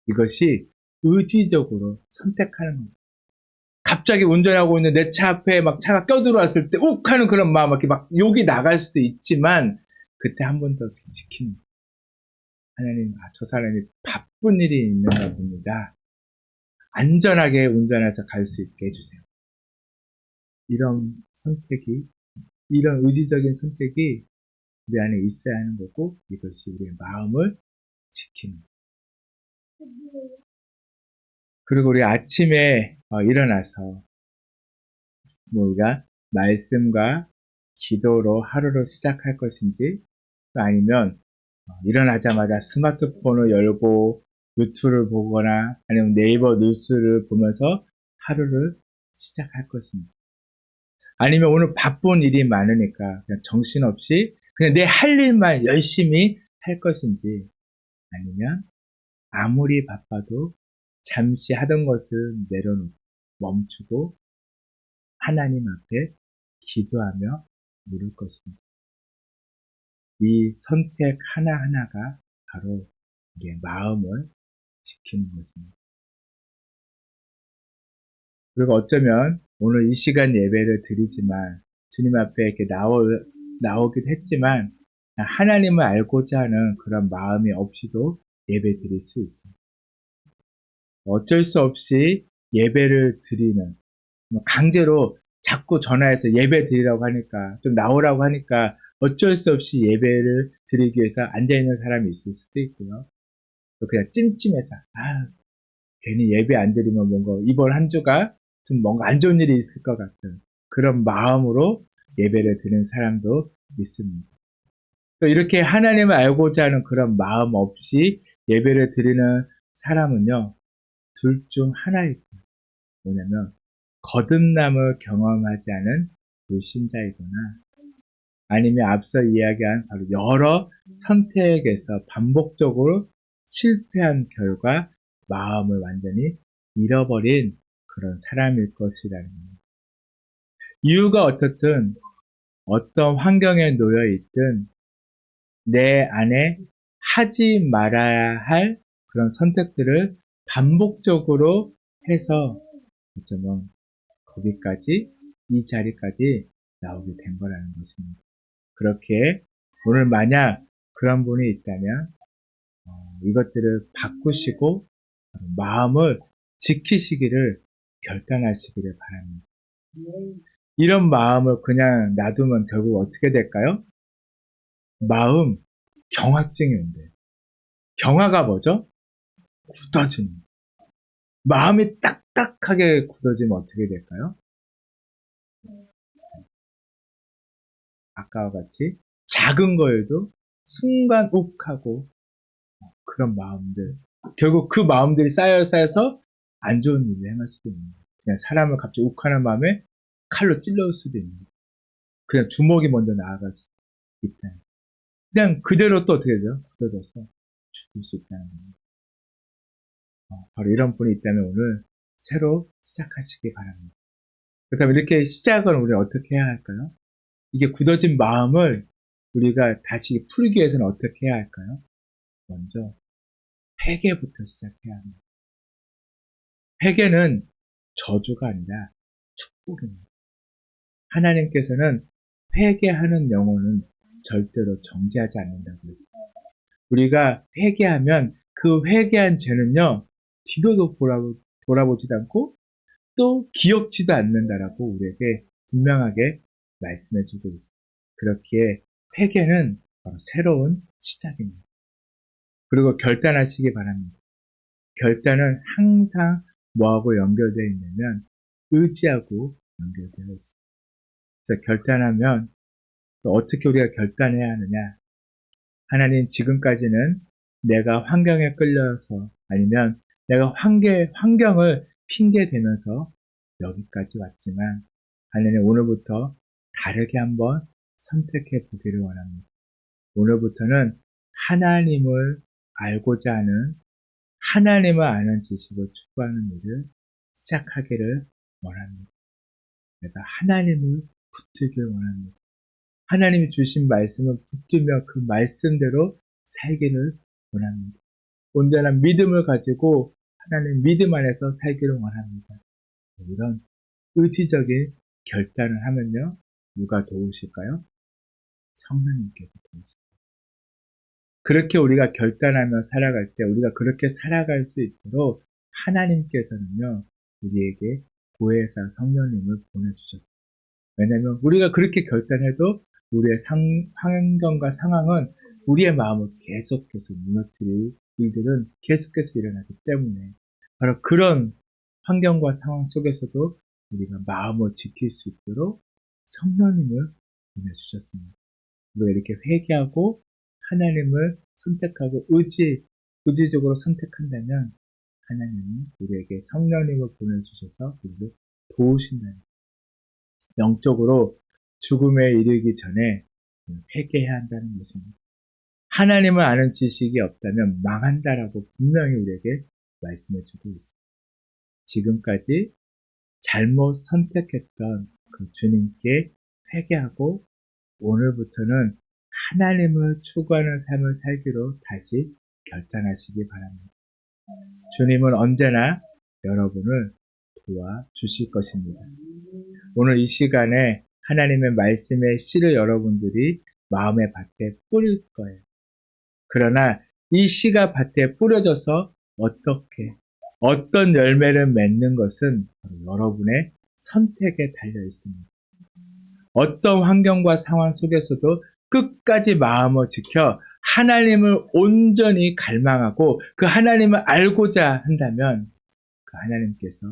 이것이 의지적으로 선택하는 겁니다. 갑자기 운전하고 있는 내 차 앞에 막 차가 껴들어왔을 때 욱 하는 그런 마음, 이렇게 막 욕이 나갈 수도 있지만 그때 한 번 더 지키는 거예요. 하나님, 저 사람이 바쁜 일이 있는가 봅니다. 안전하게 운전해서 갈 수 있게 해주세요. 이런 선택이 이런 의지적인 선택이 우리 안에 있어야 하는 거고, 이것이 우리의 마음을 지키는 거예요. 그리고 우리 아침에 일어나서 우리가 말씀과 기도로 하루를 시작할 것인지, 아니면 일어나자마자 스마트폰을 열고 유튜브를 보거나 아니면 네이버 뉴스를 보면서 하루를 시작할 것인지, 아니면 오늘 바쁜 일이 많으니까 그냥 정신없이 그냥 내 할 일만 열심히 할 것인지, 아니면 아무리 바빠도 잠시 하던 것을 내려놓고 멈추고 하나님 앞에 기도하며 누릴 것입니다. 이 선택 하나하나가 바로 우리의 마음을 지키는 것입니다. 그리고 어쩌면 오늘 이 시간 예배를 드리지만 주님 앞에 이렇게 나오기도 했지만 하나님을 알고자 하는 그런 마음이 없이도 예배 드릴 수 있습니다. 어쩔 수 없이 예배를 드리는, 강제로 자꾸 전화해서 예배 드리라고 하니까, 좀 나오라고 하니까 어쩔 수 없이 예배를 드리기 위해서 앉아있는 사람이 있을 수도 있고요. 또 그냥 찜찜해서, 괜히 예배 안 드리면 뭔가 이번 한 주가 좀 뭔가 안 좋은 일이 있을 것 같은 그런 마음으로 예배를 드리는 사람도 있습니다. 또 이렇게 하나님을 알고자 하는 그런 마음 없이 예배를 드리는 사람은요, 둘 중 하나일 거예요. 뭐냐면 거듭남을 경험하지 않은 불신자이거나, 아니면 앞서 이야기한 바로 여러 선택에서 반복적으로 실패한 결과 마음을 완전히 잃어버린 그런 사람일 것이라는 겁니다. 이유가 어떻든 어떤 환경에 놓여 있든 내 안에 하지 말아야 할 그런 선택들을 반복적으로 해서 어쩌면 거기까지, 이 자리까지 나오게 된 거라는 것입니다. 그렇게 오늘 만약 그런 분이 있다면 이것들을 바꾸시고 마음을 지키시기를 결단하시기를 바랍니다. 이런 마음을 그냥 놔두면 결국 어떻게 될까요? 마음 경화증이 온대요. 경화가 뭐죠? 굳어지는. 마음이 딱딱하게 굳어지면 어떻게 될까요? 아까와 같이 작은 거에도 순간 욱하고 그런 마음들, 결국 그 마음들이 쌓여서 안 좋은 일을 행할 수도 있는 거예요. 그냥 사람을 갑자기 욱하는 마음에 칼로 찔러올 수도 있는 거예요. 그냥 주먹이 먼저 나아갈 수도 있다. 그냥 그대로 또 어떻게 되죠? 굳어져서 죽을 수 있다는 겁니다. 바로 이런 분이 있다면 오늘 새로 시작하시기 바랍니다. 그렇다면 이렇게 시작을 우리 어떻게 해야 할까요? 이게 굳어진 마음을 우리가 다시 풀기 위해서는 어떻게 해야 할까요? 먼저 회개부터 시작해야 합니다. 회개는 저주가 아니라 축복입니다. 하나님께서는 회개하는 영혼은 절대로 정죄하지 않는다고 했어요. 우리가 회개하면 그 회개한 죄는요, 뒤도 돌아보지도 않고 또 기억지도 않는다라고 우리에게 분명하게 말씀해 주고 있어요. 그렇기에 회개는 바로 새로운 시작입니다. 그리고 결단하시기 바랍니다. 결단은 항상 뭐하고 연결되어 있냐면 의지하고 연결되어 있습니다. 그래서 결단하면 또 어떻게 우리가 결단해야 하느냐? 하나님, 지금까지는 내가 환경에 끌려서, 아니면 내가 환경을 핑계 대면서 여기까지 왔지만 하나님, 오늘부터 다르게 한번 선택해 보기를 원합니다. 오늘부터는 하나님을 알고자 하는, 하나님을 아는 지식을 추구하는 일을 시작하기를 원합니다. 내가 하나님을 붙들기를 원합니다. 하나님이 주신 말씀을 붙들며 그 말씀대로 살기를 원합니다. 온전한 믿음을 가지고 하나님 믿음 안에서 살기를 원합니다. 이런 의지적인 결단을 하면요, 누가 도우실까요? 성령님께서 도우십니다. 그렇게 우리가 결단하며 살아갈 때, 우리가 그렇게 살아갈 수 있도록 하나님께서는요, 우리에게 보혜사 성령님을 보내주셨습니다. 왜냐하면 우리가 그렇게 결단해도 우리의 환경과 상황은 우리의 마음을 계속해서 무너뜨릴 일들은 계속해서 일어나기 때문에 바로 그런 환경과 상황 속에서도 우리가 마음을 지킬 수 있도록 성령님을 보내주셨습니다. 우리가 이렇게 회개하고 하나님을 선택하고 의지적으로 선택한다면 하나님은 우리에게 성령님을 보내주셔서 우리를 도우신다는 거예요. 영적으로 죽음에 이르기 전에 회개해야 한다는 것입니다. 하나님을 아는 지식이 없다면 망한다라고 분명히 우리에게 말씀해 주고 있습니다. 지금까지 잘못 선택했던 그 주님께 회개하고 오늘부터는 하나님을 추구하는 삶을 살기로 다시 결단하시기 바랍니다. 주님은 언제나 여러분을 도와주실 것입니다. 오늘 이 시간에 하나님의 말씀의 씨를 여러분들이 마음의 밭에 뿌릴 거예요. 그러나 이 씨가 밭에 뿌려져서 어떤 열매를 맺는 것은 여러분의 선택에 달려 있습니다. 어떤 환경과 상황 속에서도 끝까지 마음을 지켜 하나님을 온전히 갈망하고 그 하나님을 알고자 한다면 그 하나님께서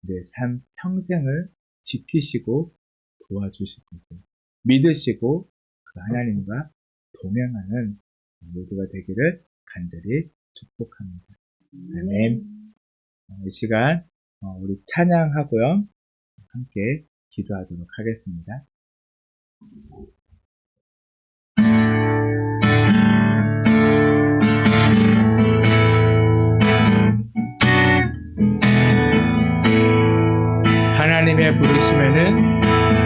내 삶 평생을 지키시고 도와주실 것을 믿으시고 그 하나님과 동행하는 모두가 되기를 간절히 축복합니다. 아멘. 이 시간 우리 찬양하고요. 함께 기도하도록 하겠습니다.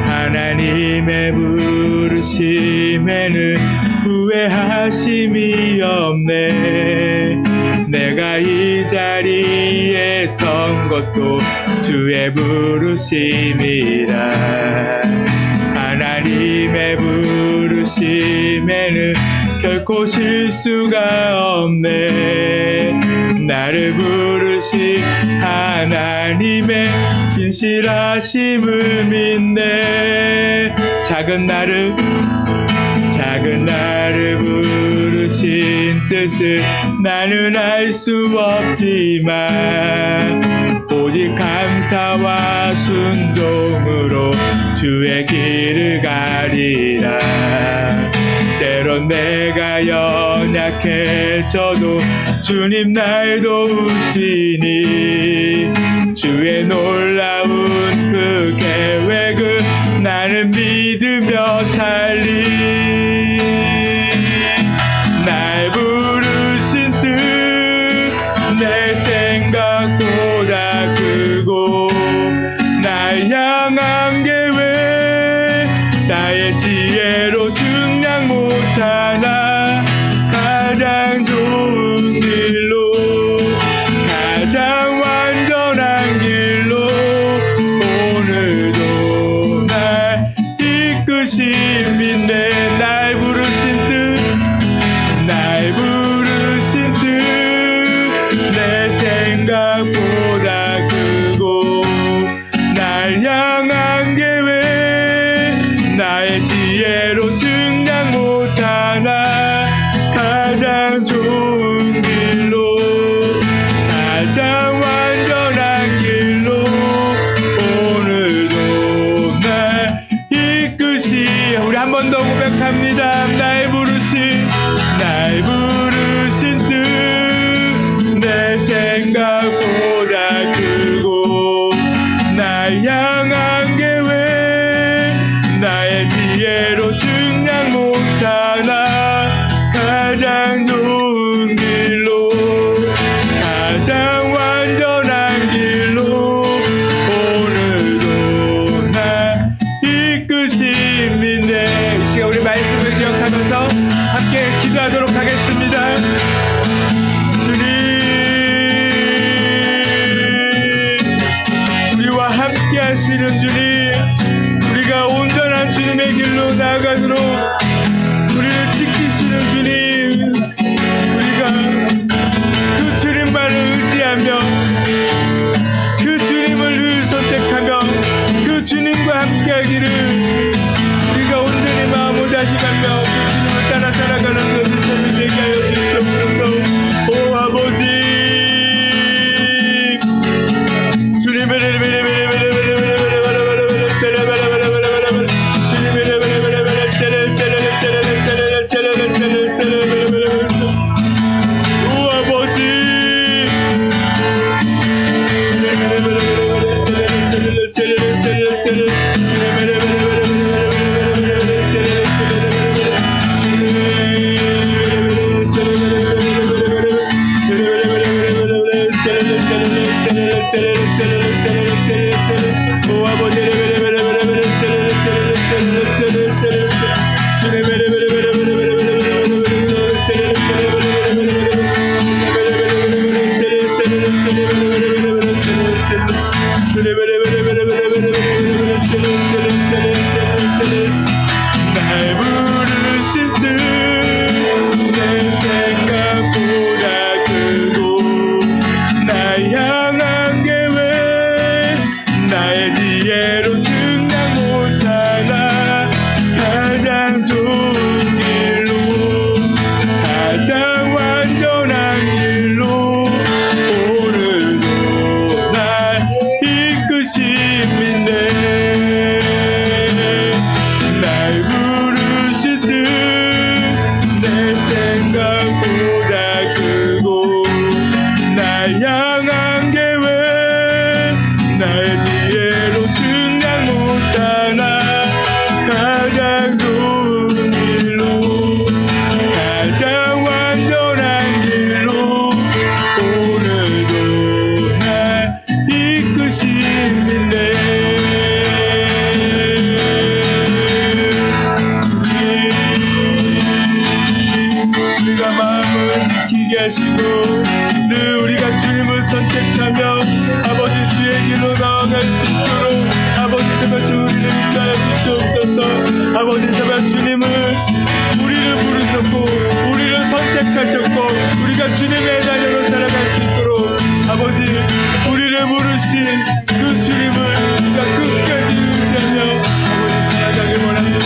하나님의 부르심에는 후회하심이 없네. 내가 이 자리에 선 것도 주의 부르심이라. 하나님의 부르심에는 결코 실수가 없네. 나를 부르신 하나님의 진실하심을 믿네. 작은 나를 부르신 뜻을 나는 알 수 없지만 오직 감사와 순종으로 주의 길을 가리라. 때론 내가 연약해져도 주님 날 도우시니 주의 놀라운 그 계획을 나는 믿으며 살리. 날 부르신 뜻 내 생각보다 크고 날 향한 계획 나의 지혜로 증량 못하나. 가장 좋은 길로 가장 완전한 길로 오늘도 날 이끄심인데 날 부르신 오 아버지 날 부르실 듯내 생각보다 크고 날 향한 계획 나의 지혜로 증량 못하나 가장 좋은 길로 가장 완전한 길로 오늘도 날 이끄심이네 날 부르실 듯내 생각보다 크고 날 향한 계획 나의 지혜로 증량 못하나 가장 좋은 길로 가장 완전한 길로 오늘도 날 이끄심이네 우리가 마음을 지키게 하시고 늘 우리가 주님을 선택하며 아버지 주의 길로 나아갈 수 있도록 아버지 제발 주님을 인도하여 주시옵소서 아버지 제발 주님을 우리를 부르셨고 우리를 선택하셨고 우리가 주님의 자녀로 살아갈 수 있도록 아버지 우리를 부르신 그 주님을 우리가 끝까지 의지하며 아버지 살아가길 원합니다.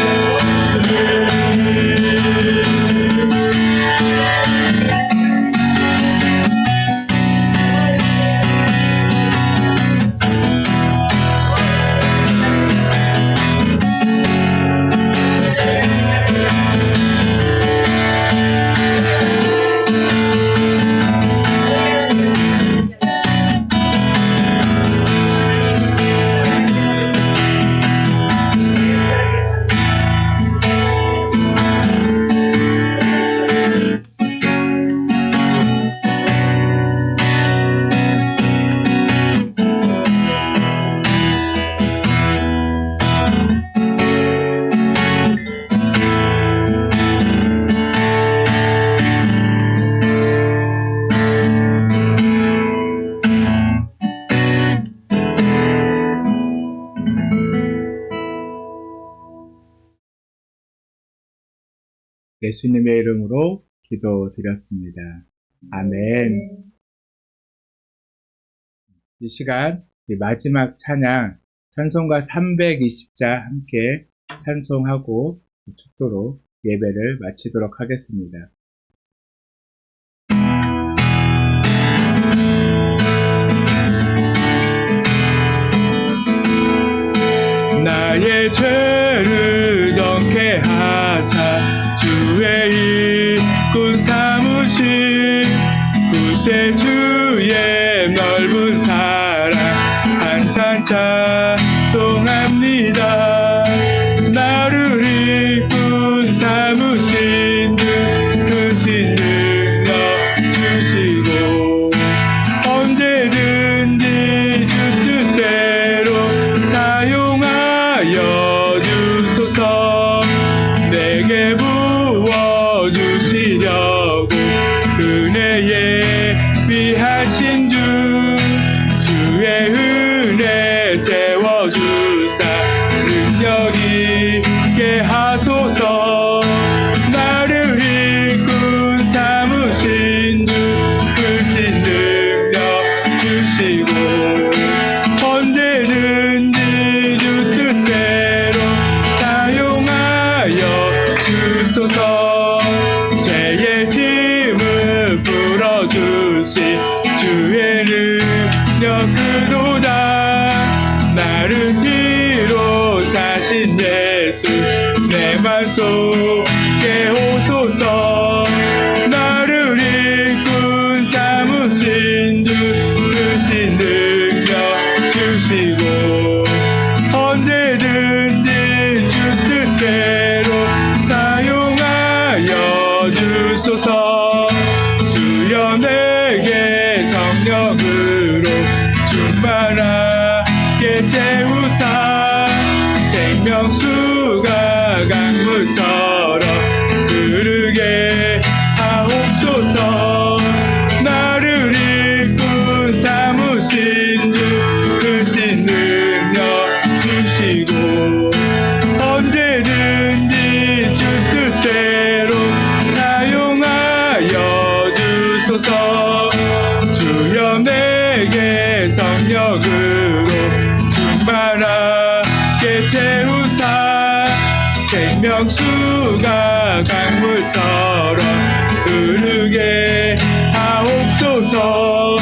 예수님의 이름으로 기도드렸습니다. 아멘. 이 시간 이 마지막 찬양 찬송가 320자 함께 찬송하고 축도로 예배를 마치도록 하겠습니다. 나의 죄를 정케 하사 주의 일꾼 삼으신 구세주의 넓은 사랑 항상 찬송합니다. 나를 일꾼 삼으신 크신 능력 주시고 언제든지 주 뜻대로 사용하여 주소서. 내게 부어주시려고 은혜에 비하신 주의 은혜 채워주사 능력 있게 하소서. 나를 일꾼 삼으신 주 크신 능력 주시고 언제든지 주 뜻대로 사용하여 주소서. 죄의 짐을 풀어주시 주의 능력 그도다. 나를 피로 사신 예수 내 맘 속에 오소서. 나를 일꾼 삼으신 주 크신 능력 주시고 언제든지 주 뜻대로 사용하여 주소서. 주여 내게 성령으로 주 주여 내게 성령으로 충만하게 채우사 생명수가 강물처럼 흐르게 하옵소서.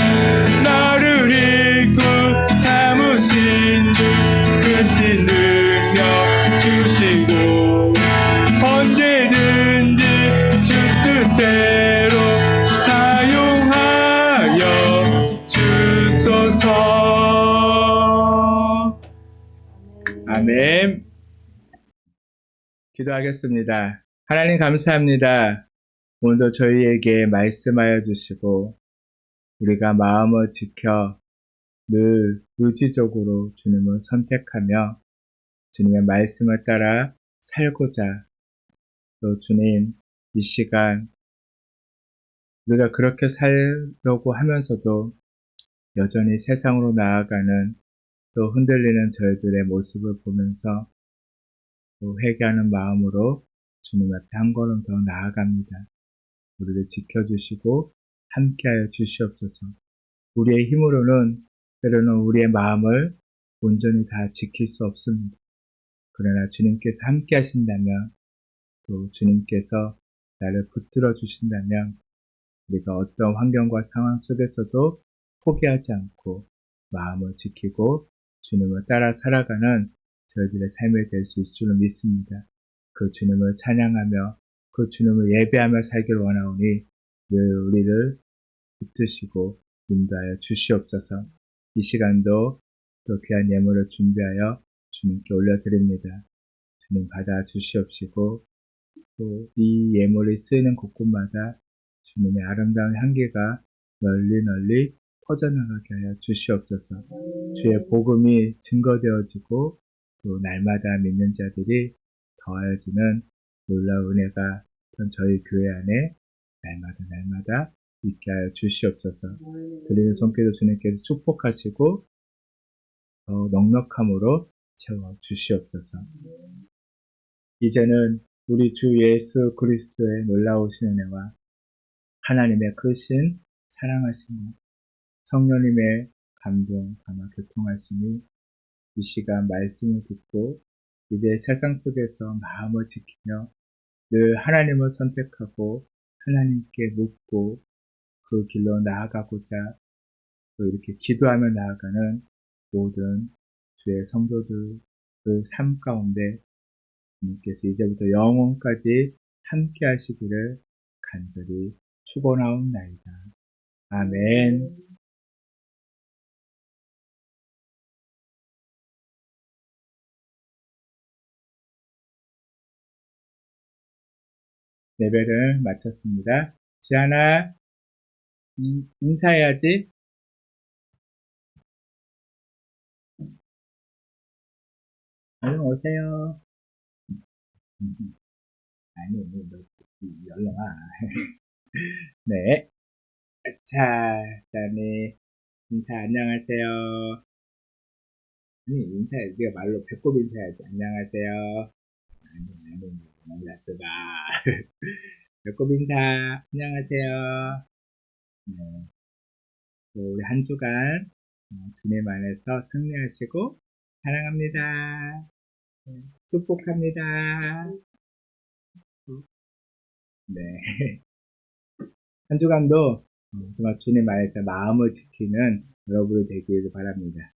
나를 이끌 삼으신 주 크신 능력 주시고 언제든지 주 뜻대로 사용하여 주소서. 아멘. 기도하겠습니다. 하나님 감사합니다. 오늘도 저희에게 말씀하여 주시고 우리가 마음을 지켜 늘 의지적으로 주님을 선택하며 주님의 말씀을 따라 살고자 또 주님 이 시간 우리가 그렇게 살려고 하면서도 여전히 세상으로 나아가는 또 흔들리는 저희들의 모습을 보면서 또 회개하는 마음으로 주님 앞에 한 걸음 더 나아갑니다. 우리를 지켜주시고 함께하여 주시옵소서. 우리의 힘으로는 때로는 우리의 마음을 온전히 다 지킬 수 없습니다. 그러나 주님께서 함께 하신다면 또 주님께서 나를 붙들어 주신다면 우리가 어떤 환경과 상황 속에서도 포기하지 않고 마음을 지키고 주님을 따라 살아가는 저희들의 삶이 될 수 있을 줄로 믿습니다. 그 주님을 찬양하며 그 주님을 예배하며 살기를 원하오니 늘 우리를 붙드시고 인도하여 주시옵소서. 이 시간도 또 귀한 예물을 준비하여 주님께 올려드립니다. 주님 받아 주시옵시고 또 이 예물이 쓰이는 곳곳마다 주님의 아름다운 향기가 널리 널리 퍼져나가게 하여 주시옵소서. 주의 복음이 증거되어지고 또 날마다 믿는 자들이 더하여지는 놀라운 은혜가 저희 교회 안에 날마다 있게 하여 주시옵소서. 드리는 손길도 주님께서 축복하시고 더 넉넉함으로 채워 주시옵소서. 이제는 우리 주 예수 그리스도의 놀라우신 은혜와 하나님의 크신 사랑하심과 성령님의 감동, 감화, 교통하심이 이 시간 말씀을 듣고 이제 세상 속에서 마음을 지키며 늘 하나님을 선택하고 하나님께 묻고 그 길로 나아가고자 또 이렇게 기도하며 나아가는 모든 주의 성도들 그 삶 가운데 주님께서 이제부터 영원까지 함께 하시기를 간절히 축원하옵나이다. 아멘. 예배를 마쳤습니다. 지안아, 인사해야지. 얼른 오세요. 아니, 너 얼른 와. 네. 자, 그다음에 인사 안녕하세요. 아니, 인사해. 네가 말로 배꼽 인사해야지. 안녕하세요. 아니, 몰랐어, 봐. 배꼽 인사, 안녕하세요. 네. 또 우리 한 주간 주님 안에서 승리하시고 사랑합니다. 축복합니다. 네. 한 주간도 정말 주님 안에서 마음을 지키는 여러분이 되기를 바랍니다.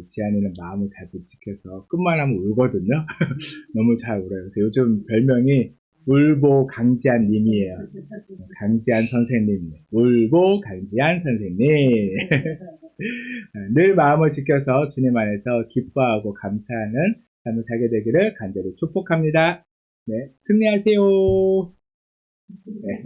지안이는 마음을 잘 못 지켜서 끝만하면 울거든요. 너무 잘 울어요. 그래서 요즘 별명이 울보 강지안 님이에요. 강지안 선생님. 울보 강지안 선생님. 늘 마음을 지켜서 주님 안에서 기뻐하고 감사하는 삶을 살게 되기를 간절히 축복합니다. 네, 승리하세요. 네.